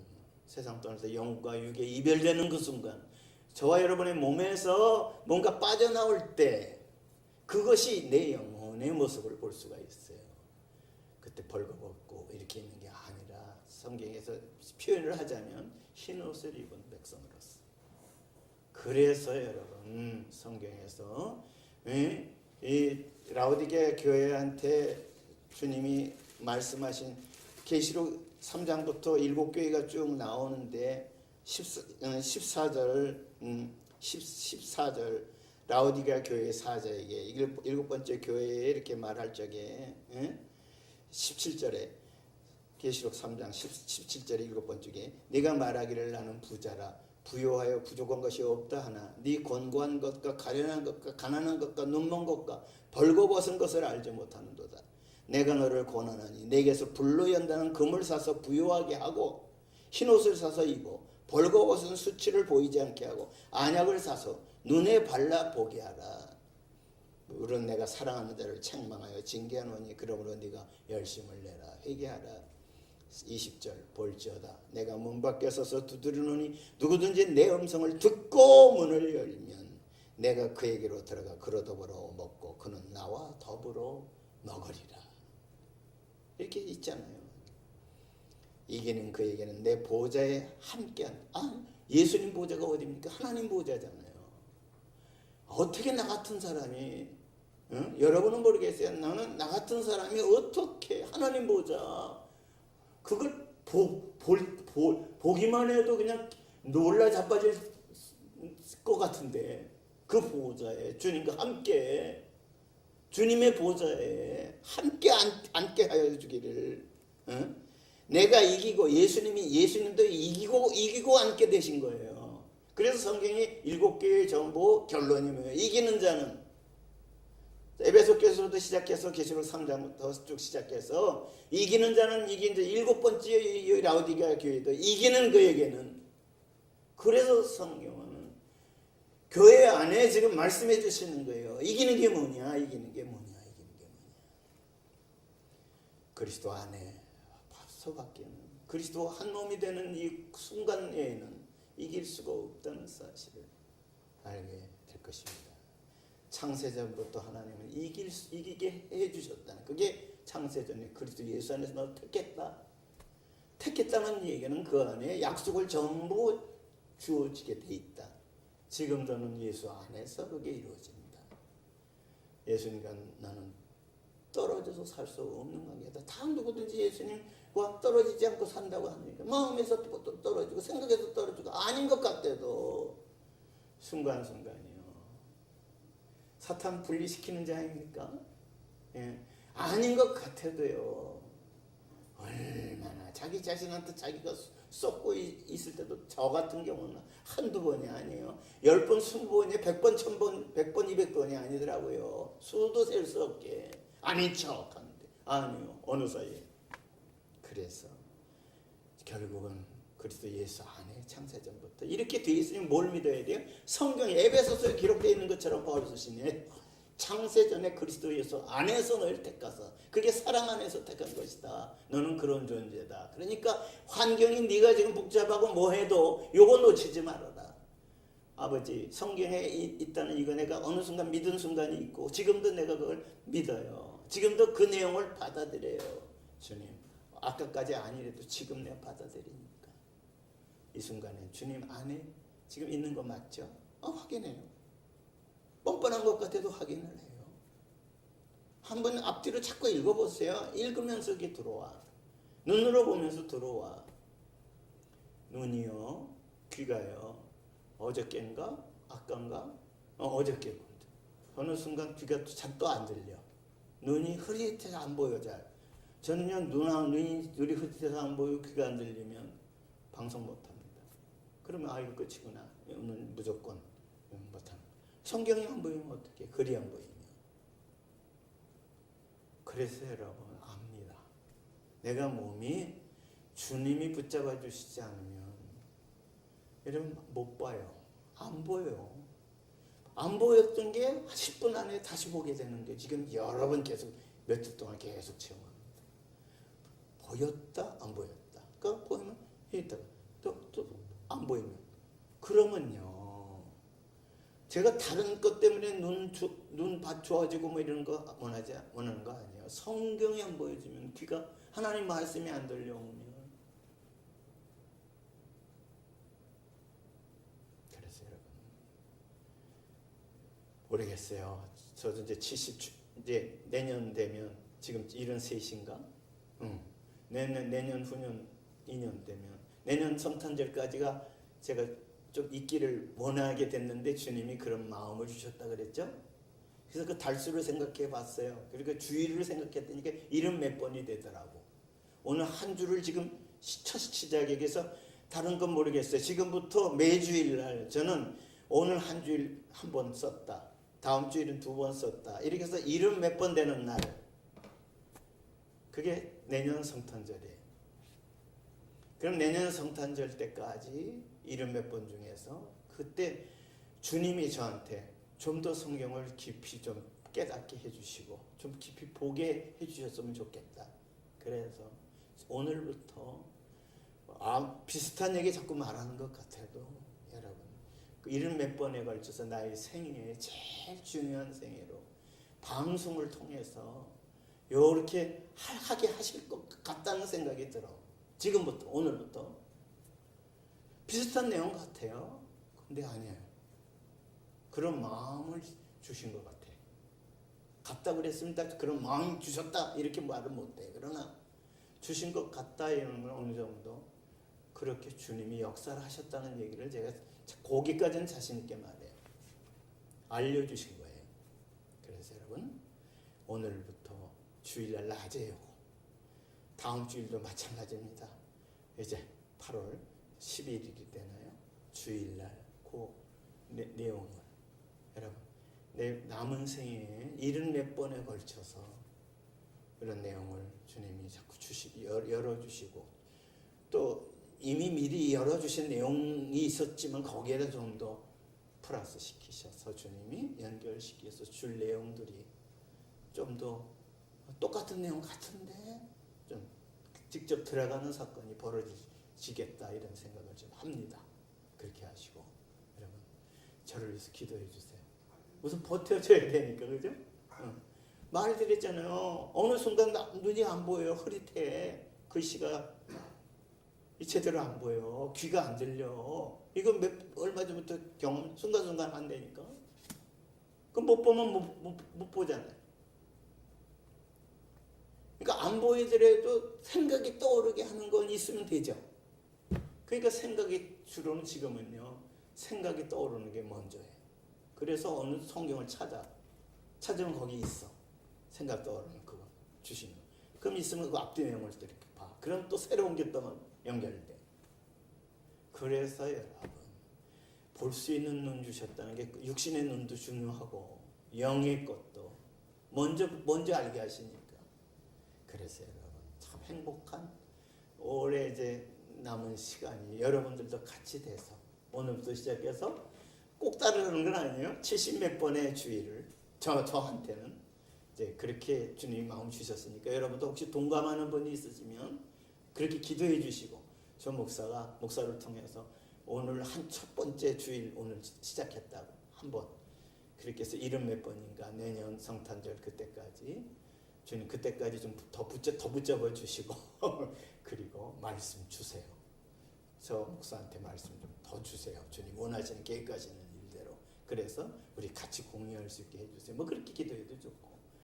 세상 떠나서 영과 육의 이별되는 그 순간, 저와 여러분의 몸에서 뭔가 빠져나올 때 그것이 내 영혼의 모습을 볼 수가 있어요. 그때 벌거벗고 이렇게 있는 게 아니라 성경에서 표현을 하자면 흰 옷을 입은 백성으로서. 그래서 여러분, 성경에서 이 라오디게 교회한테 주님이 말씀하신 계시록 3장부터 7교회가 쭉 나오는데 14절 라오디게 교회 사자에게, 7번째 교회에 이렇게 말할 적에 17절에 계시록 3장 17절에 7번째, 네가 말하기를 나는 부자라 부요하여 부족한 것이 없다 하나 네 권고한 것과 가련한 것과 가난한 것과 눈먼 것과 벌거벗은 것을 알지 못하는도다. 내가 너를 권하나니 내게서 불로 연다는 금을 사서 부요하게 하고 흰옷을 사서 입어 벌거벗은 수치를 보이지 않게 하고 안약을 사서 눈에 발라 보게 하라. 물은 내가 사랑하는 자를 책망하여 징계하노니 그러므로 네가 열심을 내라 회개하라. 20절 볼지어다 내가 문 밖에 서서 두드리노니 누구든지 내 음성을 듣고 문을 열면 내가 그에게로 들어가 그로 더불어 먹고 그는 나와 더불어 먹으리라. 이렇게 있잖아요. 이기는 그에게는 내 보좌에 함께한, 예수님 보좌가 어디입니까? 하나님 보좌잖아요. 어떻게 나 같은 사람이, 여러분은 모르겠어요. 나는 나 같은 사람이 어떻게 하나님 보좌, 그걸 보기만 해도 그냥 놀라 자빠질 것 같은데, 그 보좌에 주님과 함께, 주님의 보좌에 함께 앉게 하여 주기를, 내가 이기고 예수님도 이기고 앉게 되신 거예요. 그래서 성경이 7개의 전부 결론이 뭐예요? 이기는 자는, 에베소서부터 시작해서 계시록 3장부터 쭉 시작해서 이기는 자는 이긴 자, 7번째 라오디게아 교회도 이기는 그에게는. 그래서 성경은 교회 안에 지금 말씀해 주시는 거예요. 이기는 게 뭐냐? 이기는 게 뭐냐? 그리스도 안에 서밖에는, 그리스도 한 몸이 되는 이 순간에는 이길 수가 없다는 사실을 알게 될 것입니다. 창세전부터 하나님은 이기게 해주셨다는, 그게 창세전에 그리스도 예수 안에서 너 택했다는 얘기는 그 안에 약속을 전부 주어지게 돼 있다. 지금도는 예수 안에서 그게 이루어집니다. 예수님과 나는 떨어져서 살 수 없는 관계다. 다 누구든지 예수님과 떨어지지 않고 산다고 합니까? 마음에서 또 떨어지고 생각에서 떨어지고 아닌 것 같아도 순간순간이요. 사탄 분리시키는 자입니까? 예. 아닌 것 같아도요. 얼마나 자기 자신한테 자기가 쏟고 있을 때도 저 같은 경우는 한두 번이 아니에요. 10번, 20번이 100번, 1000번, 100번, 200번이 아니더라고요. 수도 셀 수 없게 아닌 척 하는데 아니요. 어느 사이에. 그래서 결국은 그리스도 예수 안에 창세전부터 이렇게 돼 있으니 뭘 믿어야 돼요? 성경에 에베소서에 기록되어 있는 것처럼 바울 스신이 창세전에 그리스도 예수 안에서 너를 택하사 그게 사랑 안에서 택한 것이다. 너는 그런 존재다. 그러니까 환경이 네가 지금 복잡하고 뭐해도 요거 놓치지 말아라. 아버지 성경에 있다는 이거 내가 어느 순간 믿은 순간이 있고 지금도 내가 그걸 믿어요. 지금도 그 내용을 받아들여요. 주님 아까까지 아니래도 지금 내가 받아들이니까 이 순간에 주님 안에 지금 있는 거 맞죠? 확인해요. 뻔뻔한 것 같아도 확인을 해요. 한번 앞뒤로 자꾸 읽어보세요. 읽으면서 이게 들어와. 눈으로 보면서 들어와. 눈이요, 귀가요. 어저께인가? 아까인가? 어저께. 어느 순간 귀가 또 안 들려. 눈이 흐릿해서 안 보여 잘. 저는요 눈이 흐릿해서 안 보이고 귀가 안 들리면 방송 못합니다. 그러면 이거 끝이구나. 오늘 무조건 못합니다. 성경이 안 보이면 어떻게? 글이 안 보이면. 그래서 여러분 압니다. 내가 몸이 주님이 붙잡아 주시지 않으면 여러분 못 봐요. 안 보여요. 안 보였던 게 10분 안에 다시 보게 되는데 지금 여러 번 계속 몇 주 동안 계속 체험합니다. 보였다 안 보였다. 그러니까 보이면 있다가 또 안 보이면 그러면요. 제가 다른 것 때문에 눈밭 좋아지고 뭐 이런 거 원하는 거 아니에요. 성경이 안 보여주면 귀가 하나님 말씀이 안 들려오면 그래서 여러분 모르겠어요. 저도 이제 70 이제 내년 되면 지금 73인가? 내년 후년 2년 되면 내년 성탄절까지가 제가 좀 있기를 원하게 됐는데 주님이 그런 마음을 주셨다 그랬죠. 그래서 그 달수를 생각해 봤어요. 그리고 주일을 생각했더니 이름 몇 번이 되더라고. 오늘 한 주를 지금 첫 시작에서 다른 건 모르겠어요. 지금부터 매주일 날 저는 오늘 한 주일 한 번 썼다. 다음 주일은 2번 썼다. 이렇게 해서 이름 몇 번 되는 날. 그게 내년 성탄절이에요. 그럼 내년 성탄절 때까지 이름 몇 번 중에서 그때 주님이 저한테 좀 더 성경을 깊이 좀 깨닫게 해주시고 좀 깊이 보게 해주셨으면 좋겠다. 그래서 오늘부터 비슷한 얘기 자꾸 말하는 것 같아도 여러분 그 이름 몇 번에 걸쳐서 나의 생애에 제일 중요한 생애로 방송을 통해서 이렇게 하게 하실 것 같다는 생각이 들어. 지금부터 오늘부터 비슷한 내용 같아요. 근데 아니에요. 그런 마음을 주신 것 같아. 같다 그랬습니다. 그런 마음 주셨다 이렇게 말을 못해. 그러나 주신 것 같다 이런 걸 어느 정도 그렇게 주님이 역사를 하셨다는 얘기를 제가 거기까지는 자신 있게 말해요. 알려주신 거예요. 그래서 여러분 오늘부터 주일날 낮에요. 다음 주일도 마찬가지입니다. 이제 8월 11일이 되나요? 주일날 그 내용을 여러분 내 남은 생애에 74번에 걸쳐서 이런 내용을 주님이 자꾸 열어주시고 또 이미 미리 열어주신 내용이 있었지만 거기에다 좀 더 플러스 시키셔서 주님이 연결시켜서 줄 내용들이 좀 더 똑같은 내용 같은데 좀 직접 들어가는 사건이 벌어지겠다 이런 생각을 좀 합니다. 그렇게 하시고 여러분 저를 위해서 기도해 주세요. 우선 버텨줘야 되니까 그죠? 말 드렸잖아요. 어느 순간 눈이 안 보여요. 흐릿해. 글씨가 제대로 안 보여. 귀가 안 들려. 이거 얼마 전부터 경험 순간순간 한다니까. 그럼 못 보면 못 보잖아요. 그러니까 안 보이더라도 생각이 떠오르게 하는 건 있으면 되죠. 그러니까 생각이 주로는 지금은요, 생각이 떠오르는 게 먼저예요. 그래서 어느 성경을 찾으면 거기 있어. 생각 떠오르는 그거 주시는 거. 그럼 있으면 그 앞뒤 내용을 또 이렇게 봐. 그럼 또 새로운 게 또 연결돼. 그래서 여러분, 볼 수 있는 눈 주셨다는 게 육신의 눈도 중요하고 영의 것도 먼저 알게 하시니까. 그래서 여러분 참 행복한 올해 이제 남은 시간이 여러분들도 같이 돼서 오늘부터 시작해서 꼭 따르는 건 아니에요. 70몇 번의 주의를 저한테는 이제 그렇게 주님이 마음 주셨으니까 여러분도 혹시 동감하는 분이 있으시면 그렇게 기도해 주시고 저 목사가 목사를 통해서 오늘 한 첫 번째 주일 오늘 시작했다고 한번 그렇게 해서 70몇 번인가 내년 성탄절 그때까지 주님 그때까지 좀 더 붙잡아 주시고 그리고 말씀 주세요. 저 목사한테 말씀 좀 더 주세요. 주님 원하시는 계획하시는 일대로. 그래서 우리 같이 공유할 수 있게 해주세요. 뭐 그렇게 기도해도 좋고